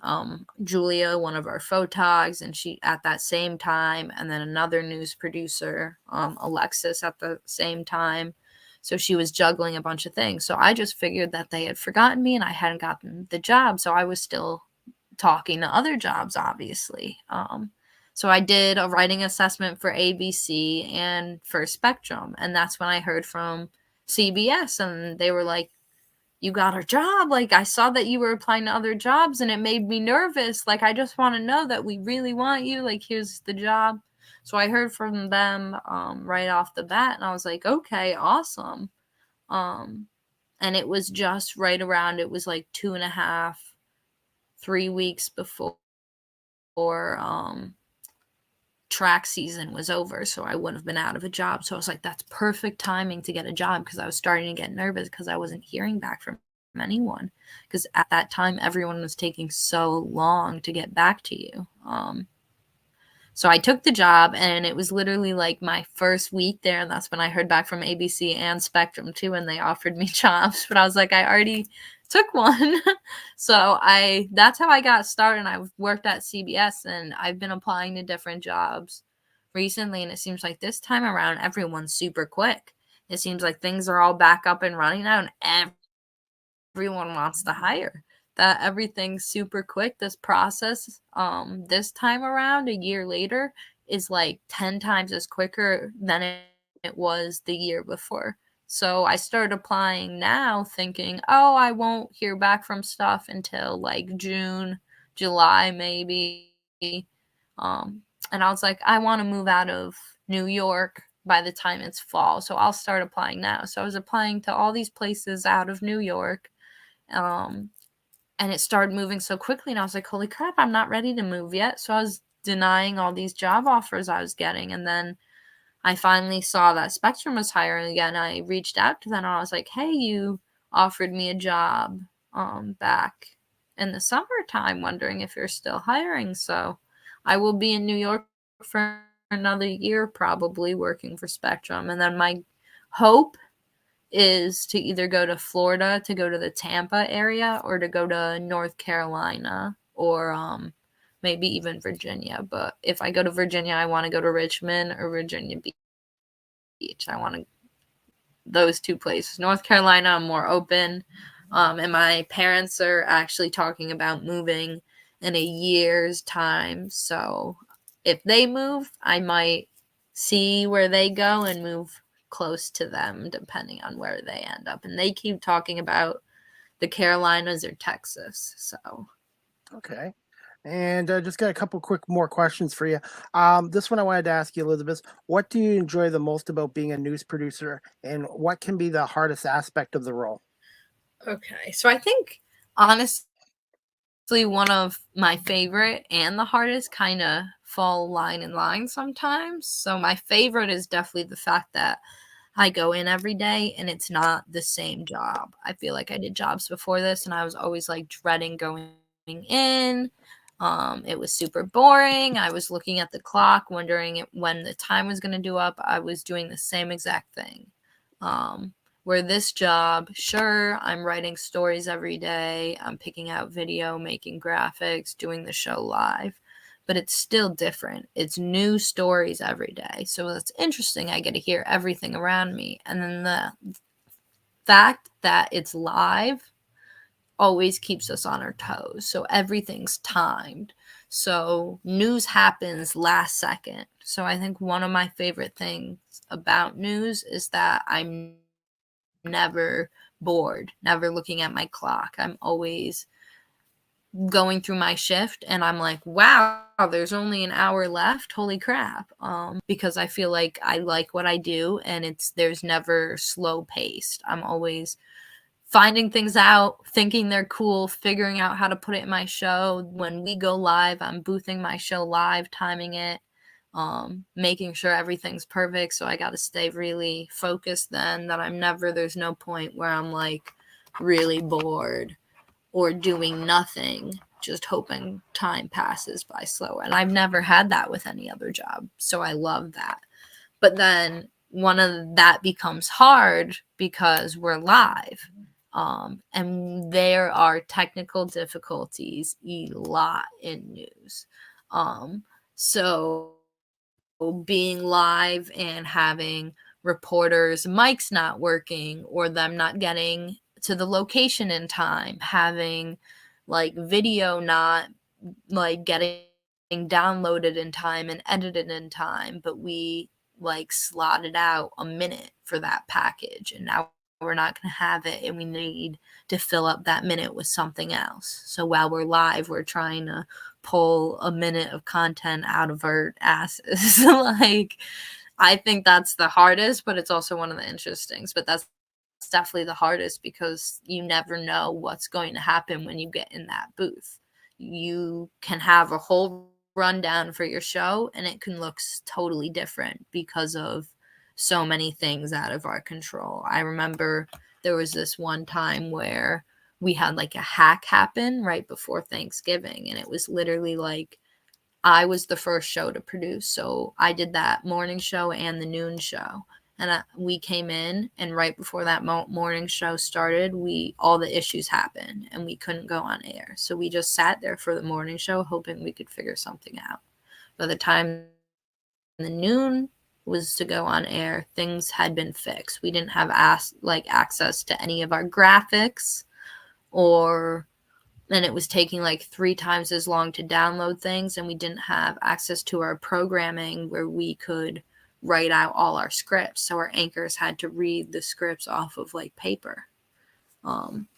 Julia, one of our photogs, and she at that same time, and then another news producer, Alexis, at the same time. So she was juggling a bunch of things. So I just figured that they had forgotten me and I hadn't gotten the job. So I was still talking to other jobs, obviously. So I did a writing assessment for ABC and for Spectrum. And that's when I heard from CBS, and they were like, you got a job. Like, I saw that you were applying to other jobs and it made me nervous. Like, I just want to know that we really want you. Like, here's the job. So I heard from them right off the bat, and I was like, okay, awesome. And it was just right around, it was like 2.5, 3 weeks before track season was over, so I wouldn't have been out of a job. So I was like, that's perfect timing to get a job, because I was starting to get nervous because I wasn't hearing back from anyone, because at that time everyone was taking so long to get back to you. So I took the job, and it was literally like my first week there, and that's when I heard back from ABC and Spectrum too, and they offered me jobs. But I was like, I already took one. So that's how I got started. And I've worked at CBS, and I've been applying to different jobs recently, and it seems like this time around everyone's super quick. It seems like things are all back up and running now, and everyone wants to hire. That everything's super quick. This process, this time around, a year later, is like 10 times as quicker than it was the year before. So I started applying now thinking, oh, I won't hear back from stuff until like June, July, maybe. And I was like, I want to move out of New York by the time it's fall. So I'll start applying now. So I was applying to all these places out of New York. And it started moving so quickly, and I was like, holy crap, I'm not ready to move yet. So I was denying all these job offers I was getting. And then I finally saw that Spectrum was hiring again. I reached out to them, and I was like, hey, you offered me a job back in the summertime, wondering if you're still hiring. So I will be in New York for another year, probably working for Spectrum. And then my hope is to either go to Florida, to go to the Tampa area, or to go to North Carolina, or maybe even Virginia. But if I go to Virginia, I want to go to Richmond or Virginia Beach. I want to those two places. North Carolina, I'm more open. And my parents are actually talking about moving in a year's time. So if they move, I might see where they go and move close to them, depending on where they end up. And they keep talking about the Carolinas or Texas. So Okay. And just got a couple quick more questions for you. This one I wanted to ask you, Elizabeth. What do you enjoy the most about being a news producer, and what can be the hardest aspect of the role? okay, so I think honestly one of my favorite and the hardest kind of fall line in line sometimes. So my favorite is definitely the fact that I go in every day and it's not the same job. I feel like I did jobs before this and I was always like dreading going in. It was super boring. I was looking at the clock, wondering when the time was going to do up. I was doing the same exact thing. Where this job, sure, I'm writing stories every day. I'm picking out video, making graphics, doing the show live. But it's still different. It's new stories every day. So that's interesting. I get to hear everything around me. And then the fact that it's live always keeps us on our toes. So everything's timed. So news happens last second. So I think one of my favorite things about news is that I'm never bored, never looking at my clock. I'm always going through my shift and I'm like, wow, there's only an hour left. Holy crap. Because I feel like I like what I do and there's never slow paced. I'm always finding things out, thinking they're cool, figuring out how to put it in my show. When we go live, I'm boothing my show live, timing it, making sure everything's perfect. So I got to stay really focused then, that there's no point where I'm like really bored or doing nothing, just hoping time passes by slower. And I've never had that with any other job, so I love that. But then one of that becomes hard because we're live. And there are technical difficulties a lot in news. So being live and having reporters' mics not working or them not getting to the location in time, having like video not like getting downloaded in time and edited in time, but we like slotted out a minute for that package and now we're not going to have it and we need to fill up that minute with something else. So while we're live, we're trying to pull a minute of content out of our asses. Like, I think that's the hardest, but it's also one of the interesting. But that's definitely the hardest because you never know what's going to happen when you get in that booth. You can have a whole rundown for your show and it can look totally different because of so many things out of our control. I remember there was this one time where we had like a hack happen right before Thanksgiving, and it was literally like I was the first show to produce. So I did that morning show and the noon show. And we came in, and right before that morning show started, all the issues happened and we couldn't go on air. So we just sat there for the morning show hoping we could figure something out. By the time the noon was to go on air, things had been fixed. We didn't have access to any of our graphics, and it was taking like 3 times as long to download things, and we didn't have access to our programming where we could write out all our scripts. So our anchors had to read the scripts off of like paper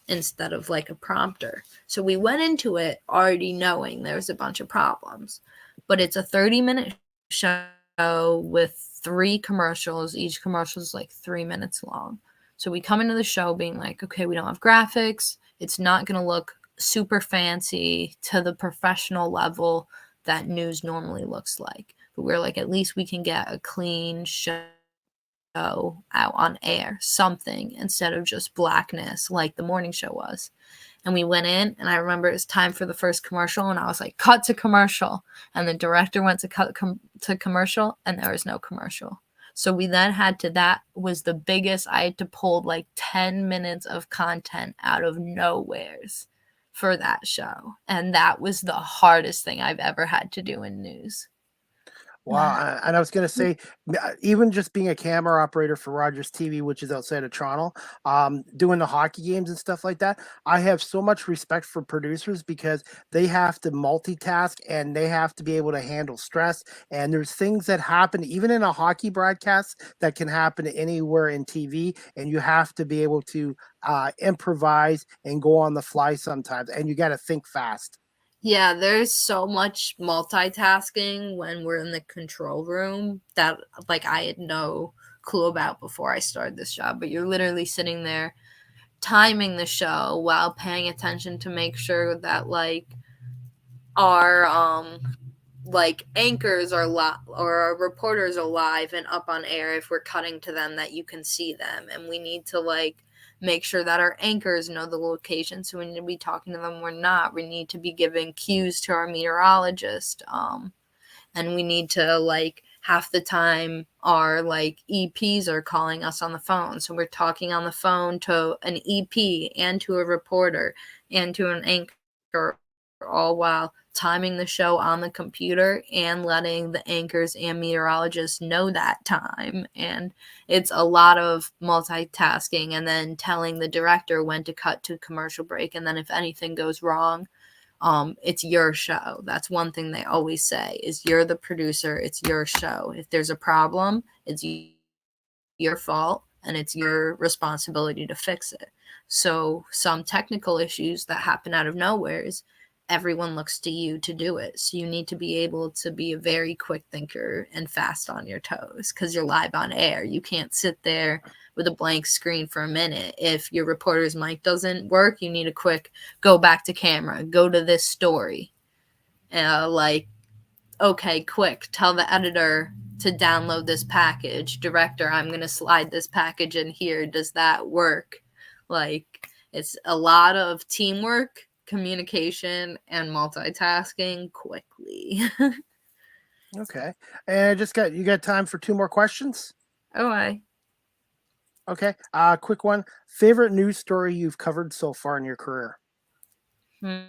instead of like a prompter. So we went into it already knowing there was a bunch of problems, but it's a 30-minute show with 3 commercials. Each commercial is like 3 minutes long. So we come into the show being like, okay, we don't have graphics. It's not going to look super fancy to the professional level that news normally looks like. But we're like, at least we can get a clean show out on air, something, instead of just blackness like the morning show was. And we went in, and I remember it was time for the first commercial, and I was like, cut to commercial. And the director went to cut to commercial, and there was no commercial. So we then that was the biggest, I had to pull like 10 minutes of content out of nowheres for that show. And that was the hardest thing I've ever had to do in news. Wow. And I was going to say, even just being a camera operator for Rogers TV, which is outside of Toronto, doing the hockey games and stuff like that, I have so much respect for producers because they have to multitask and they have to be able to handle stress. And there's things that happen even in a hockey broadcast that can happen anywhere in TV. And you have to be able to improvise and go on the fly sometimes. And you got to think fast. Yeah, there's so much multitasking when we're in the control room that like I had no clue about before I started this job. But you're literally sitting there timing the show while paying attention to make sure that like our like anchors are or our reporters are live and up on air if we're cutting to them, that you can see them. And we need to like make sure that our anchors know the location, so we need to be talking to them or not. We need to be giving cues to our meteorologist, and we need to like half the time our like EPs are calling us on the phone, so we're talking on the phone to an EP and to a reporter and to an anchor, all while timing the show on the computer and letting the anchors and meteorologists know that time. And it's a lot of multitasking, and then telling the director when to cut to commercial break. And then if anything goes wrong, it's your show. That's one thing they always say is you're the producer. It's your show. If there's a problem, it's your fault and it's your responsibility to fix it. So some technical issues that happen out of nowhere is everyone looks to you to do it. So you need to be able to be a very quick thinker and fast on your toes because you're live on air. You can't sit there with a blank screen for a minute. If your reporter's mic doesn't work, you need a quick go back to camera, go to this story. Like, okay, quick, tell the editor to download this package. Director, I'm going to slide this package in here. Does that work? Like, It's a lot of teamwork, communication, and multitasking quickly. Okay. And you got time for 2 more questions? Okay. Okay. Quick one. Favorite news story you've covered so far in your career? Hmm.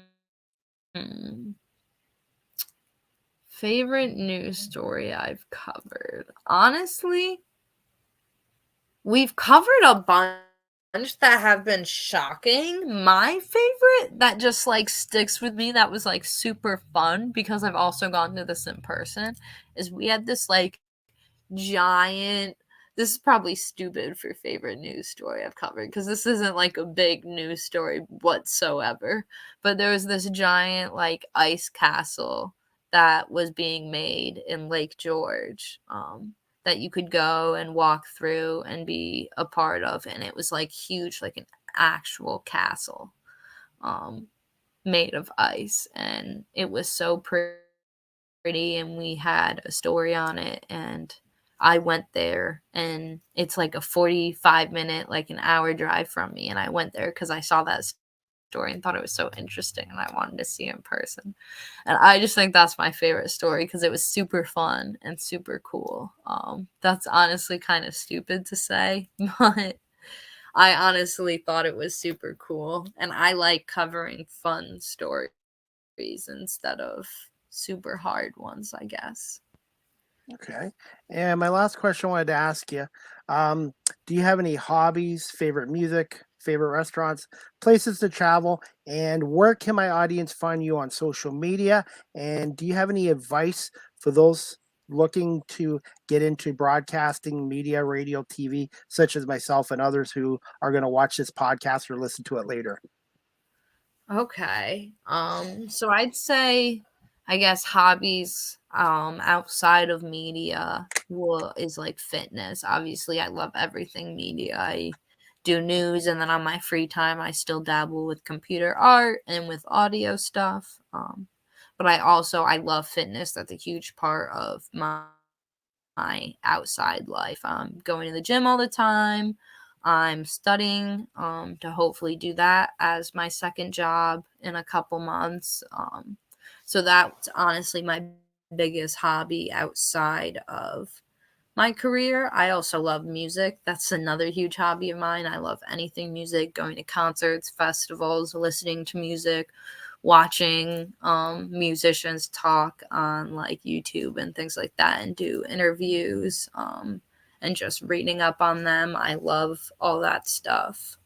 Favorite news story I've covered. Honestly, we've covered a bunch that have been shocking. My favorite that just like sticks with me that was like super fun because I've also gone to this in person is we had this like giant, this is probably stupid for favorite news story I've covered because this isn't like a big news story whatsoever, but there was this giant like ice castle that was being made in Lake George, that you could go and walk through and be a part of, and it was like huge, like an actual castle, um, made of ice, and it was so pretty, and we had a story on it, and I went there, and it's like a 45-minute, like an hour drive from me, and I went there because I saw that story and thought it was so interesting, and I wanted to see it in person. And I just think that's my favorite story because it was super fun and super cool. That's honestly kind of stupid to say, but I honestly thought it was super cool, and I like covering fun stories instead of super hard ones, I guess. Okay. And my last question I wanted to ask you, do you have any hobbies, favorite music, favorite restaurants, places to travel, and where can my audience find you on social media? And do you have any advice for those looking to get into broadcasting, media, radio, TV, such as myself and others who are going to watch this podcast or listen to it later? Okay. So I'd say, I guess hobbies outside of media is like fitness. Obviously, I love everything media. I do news, and then on my free time I still dabble with computer art and with audio stuff. But I love fitness. That's a huge part of my outside life. I'm going to the gym all the time. I'm studying to hopefully do that as my second job in a couple months. So that's honestly my biggest hobby outside of my career. I also love music. That's another huge hobby of mine. I love anything music, going to concerts, festivals, listening to music, watching musicians talk on like YouTube and things like that and do interviews, and just reading up on them. I love all that stuff.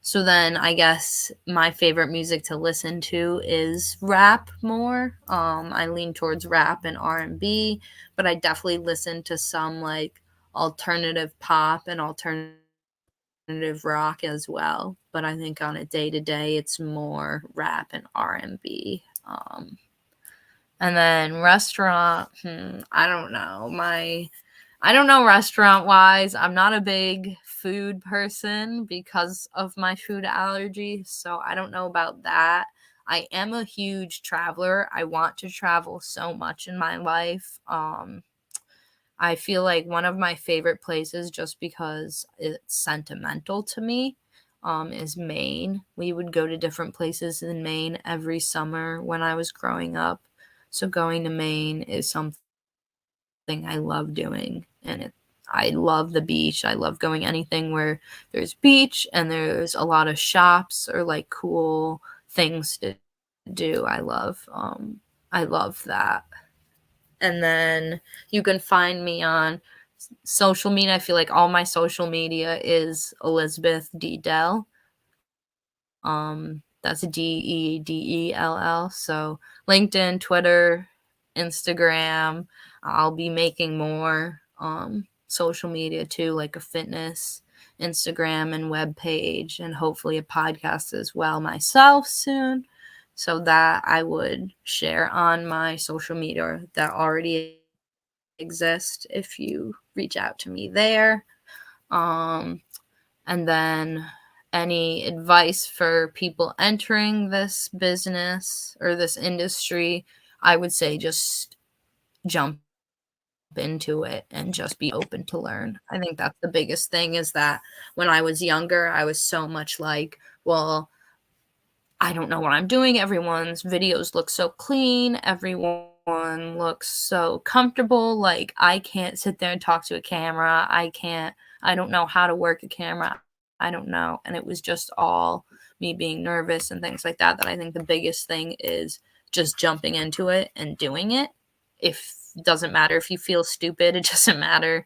So then I guess my favorite music to listen to is rap more. I lean towards rap and R&B, but I definitely listen to some like alternative pop and alternative rock as well. But I think on a day-to-day it's more rap and R&B. And then restaurant, I don't know restaurant wise. I'm not a big food person because of my food allergy, so I don't know about that. I am a huge traveler. I want to travel so much in my life. I feel like one of my favorite places, just because it's sentimental to me, is Maine. We would go to different places in Maine every summer when I was growing up. So going to Maine is something I love doing, and I love the beach. I love going anything where there's beach and there's a lot of shops or like cool things to do. I love that. And then you can find me on social media. I feel like all my social media is Elizabeth Dedell. That's Deedell. So LinkedIn, Twitter, Instagram. I'll be making more social media too, like a fitness Instagram and web page, and hopefully a podcast as well myself soon, so that I would share on my social media that already exist if you reach out to me there. And then any advice for people entering this business or this industry, I would say just jump into it and just be open to learn. I think that's the biggest thing, is that when I was younger, I was so much like, well, I don't know what I'm doing. Everyone's videos look so clean. Everyone looks so comfortable. Like, I can't sit there and talk to a camera. I don't know how to work a camera. I don't know. And it was just all me being nervous and things like that. That I think the biggest thing is just jumping into it and doing it. It doesn't matter if you feel stupid. It doesn't matter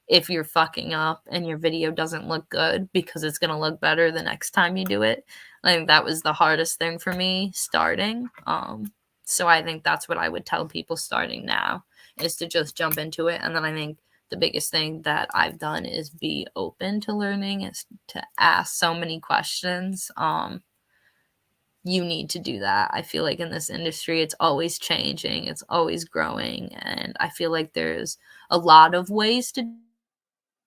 if you're fucking up and your video doesn't look good, because it's going to look better the next time you do it. I think that was the hardest thing for me starting. So I think that's what I would tell people starting now, is to just jump into it. And then I think the biggest thing that I've done is be open to learning, is to ask so many questions. You need to do that. I feel like in this industry, it's always changing, it's always growing. And I feel like there's a lot of ways to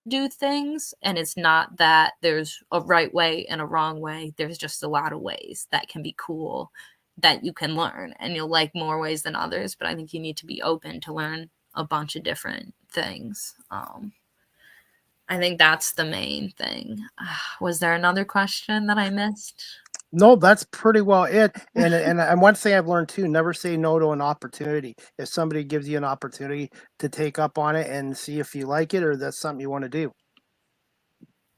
do things, and it's not that there's a right way and a wrong way. There's just a lot of ways that can be cool, that you can learn, and you'll like more ways than others. But I think you need to be open to learn a bunch of different things. I think that's the main thing. Was there another question that I missed? No, that's pretty well it. And one thing I've learned too: never say no to an opportunity. If somebody gives you an opportunity to take up on it and see if you like it or that's something you want to do.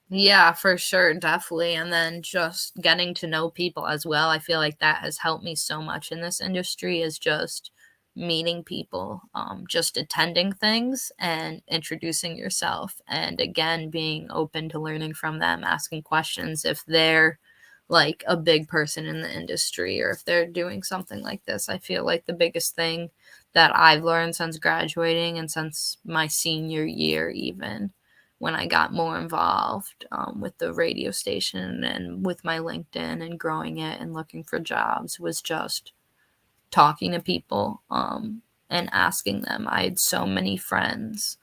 Yeah, for sure, definitely. And then just getting to know people as well. I feel like that has helped me so much in this industry, is just meeting people, just attending things and introducing yourself. And again, being open to learning from them, asking questions if they're like a big person in the industry, or if they're doing something like this. I feel like the biggest thing that I've learned since graduating and since my senior year, even when I got more involved with the radio station and with my LinkedIn and growing it and looking for jobs, was just talking to people and asking them. I had so many friends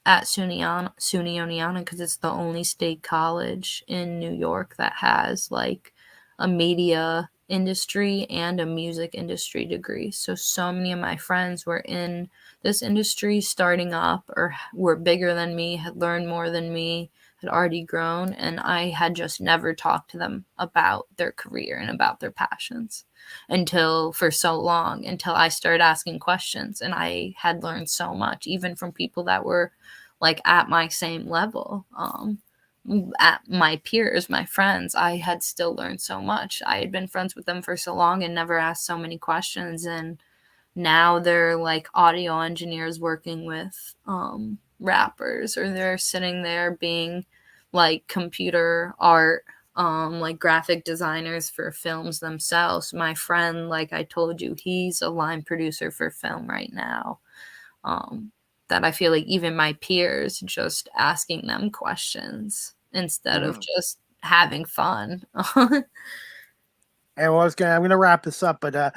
at SUNY Oneonta, because it's the only state college in New York that has like a media industry and a music industry degree. So many of my friends were in this industry starting up, or were bigger than me, had learned more than me, had already grown, and I had just never talked to them about their career and about their passions until I started asking questions. And I had learned so much, even from people that were like at my same level, at my peers, my friends. I had still learned so much. I had been friends with them for so long and never asked so many questions. And now they're like audio engineers working with rappers, or they're sitting there being like computer art, like graphic designers for films themselves. My friend, like I told you, he's a line producer for film right now. That I feel like even my peers, just asking them questions instead of just having fun. And I'm gonna wrap this up, but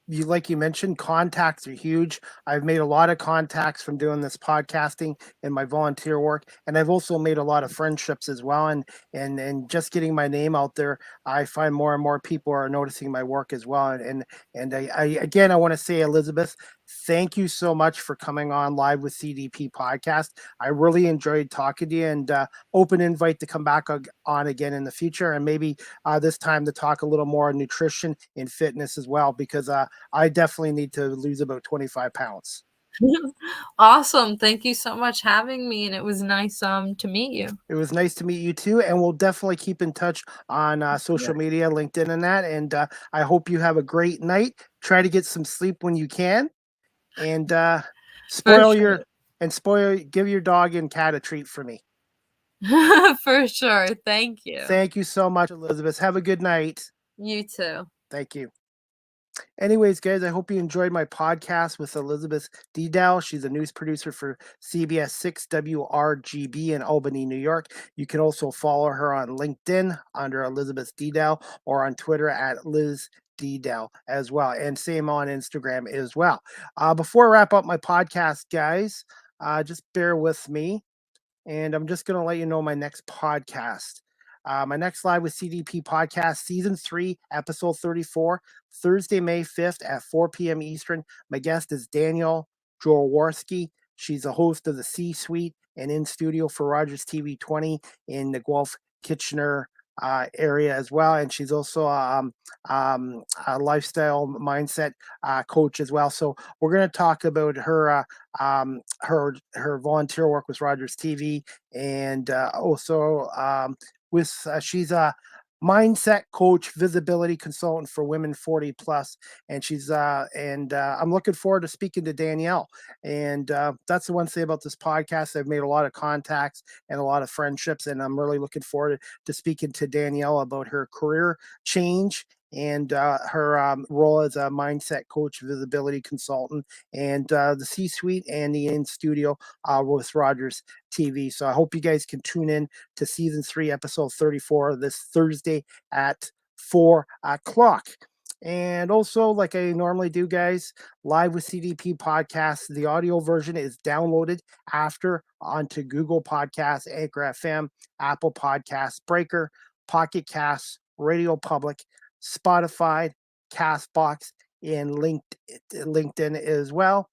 you, like you mentioned, contacts are huge. I've made a lot of contacts from doing this podcasting and my volunteer work, and I've also made a lot of friendships as well. And just getting my name out there, I find more and more people are noticing my work as well. And I again, I want to say, Elizabeth, thank you so much for coming on live with CDP podcast. I really enjoyed talking to you, and open invite to come back on again in the future, and maybe this time to talk a little more nutrition and fitness as well, because I definitely need to lose about 25 pounds. Awesome. Thank you so much having me. And it was nice to meet you. It was nice to meet you too. And we'll definitely keep in touch on social media, LinkedIn and that. And I hope you have a great night. Try to get some sleep when you can. And give your dog and cat a treat for me. For sure. Thank you. Thank you so much, Elizabeth. Have a good night. You too. Thank you. Anyways, guys, I hope you enjoyed my podcast with Elizabeth Dedell. She's a news producer for CBS 6 WRGB in Albany, New York. You can also follow her on LinkedIn under Elizabeth Dedell, or on Twitter at Liz Dedell as well. And same on Instagram as well. Before I wrap up my podcast, guys, just bear with me. And I'm just going to let you know my next podcast. My next Live with CDP podcast, season 3, episode 34, Thursday, May 5th at 4 p.m. Eastern. My guest is Daniel Jaworski. She's a host of the C-Suite and in studio for Rogers TV 20 in the Guelph Kitchener area as well, and she's also a lifestyle mindset coach as well. So we're going to talk about her her volunteer work with Rogers TV, and also with she's a mindset coach, visibility consultant for women 40 plus, and she's I'm looking forward to speaking to Danielle. And that's the one thing about this podcast. I've made a lot of contacts and a lot of friendships, and I'm really looking forward to speaking to Danielle about her career change and her role as a mindset coach, visibility consultant, and the C-suite and the in-studio with Rogers TV. So I hope you guys can tune in to season 3, episode 34 this Thursday at 4 o'clock. And also, like I normally do, guys, Live with CDP podcast, the audio version is downloaded after onto Google Podcasts, Anchor FM, Apple Podcasts, Breaker, Pocket Casts, Radio Public, Spotify, Castbox, and LinkedIn as well.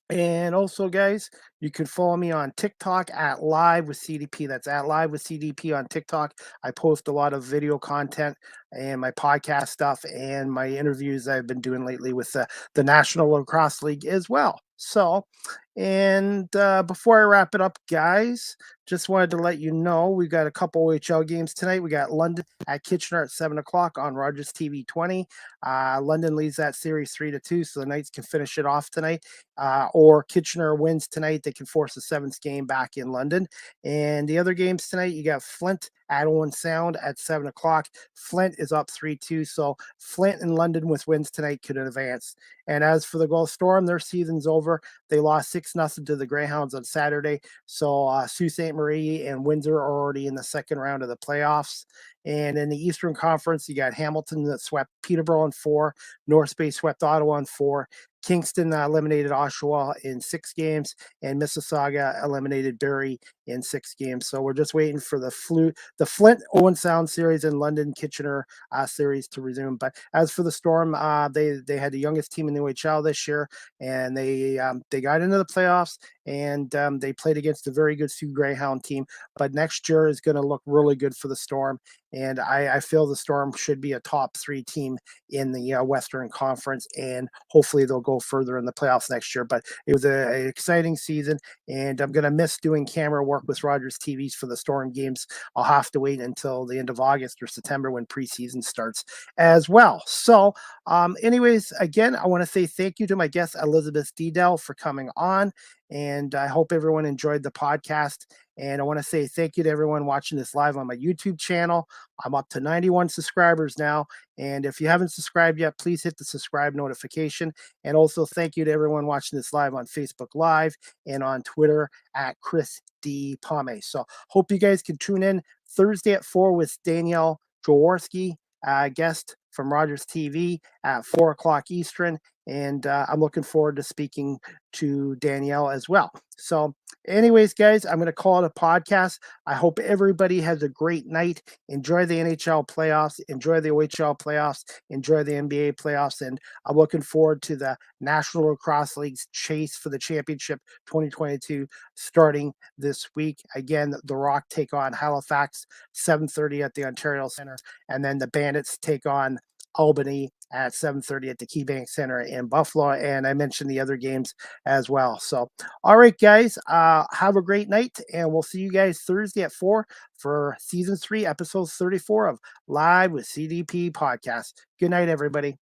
And also, guys, you can follow me on TikTok at Live with CDP. That's at Live with CDP on TikTok. I post a lot of video content and my podcast stuff and my interviews I've been doing lately with the National Lacrosse League as well. So, and before I wrap it up, guys, just wanted to let you know we've got a couple OHL games tonight. We got London at Kitchener at 7 o'clock on Rogers TV 20. London leads that series 3-2, so the Knights can finish it off tonight. Or Kitchener wins tonight, they can force a 7th game back in London. And the other games tonight, you got Flint at Owen Sound at 7 o'clock. Flint is up 3-2, so Flint and London with wins tonight could advance. And as for the Guelph Storm, their season's over. They lost 6-0 to the Greyhounds on Saturday. So Sault Ste. Marie and Windsor are already in the second round of the playoffs. And in the Eastern Conference, you got Hamilton that swept Peterborough in 4, North Bay swept Ottawa in 4, Kingston eliminated Oshawa in 6 games, and Mississauga eliminated Barrie in 6 games. So we're just waiting for the Flint Owen Sound series and London Kitchener series to resume. But as for the Storm, they had the youngest team in the OHL this year, and they got into the playoffs, and they played against a very good Sioux Greyhound team. But next year is going to look really good for the Storm, and I feel the Storm should be a top 3 team in the Western Conference, and hopefully they'll go further in the playoffs next year. But it was an exciting season, and I'm going to miss doing camera work with Rogers TVs for the Storm games. I'll have to wait until the end of August or September when preseason starts as well. So anyways, again, I want to say thank you to my guest, Elizabeth Dedell, for coming on. And I hope everyone enjoyed the podcast. And I want to say thank you to everyone watching this live on my YouTube channel. I'm up to 91 subscribers now. And if you haven't subscribed yet, please hit the subscribe notification. And also thank you to everyone watching this live on Facebook Live and on Twitter at Chris D. Pame. So hope you guys can tune in Thursday at 4 with Danielle Jaworski, guest from Rogers TV at 4 o'clock Eastern. And I'm looking forward to speaking to Danielle as well. So anyways, guys, I'm going to call it a podcast. I hope everybody has a great night. Enjoy the NHL playoffs. Enjoy the OHL playoffs. Enjoy the NBA playoffs. And I'm looking forward to the National Lacrosse League's chase for the championship 2022 starting this week. Again, the Rock take on Halifax, 7:30 at the Ontario Centre. And then the Bandits take on Albany at 7:30 at the KeyBank Center in Buffalo. And I mentioned the other games as well. So, all right, guys, have a great night. And we'll see you guys Thursday at 4 for season 3, episode 34 of Live with CDP podcast. Good night, everybody.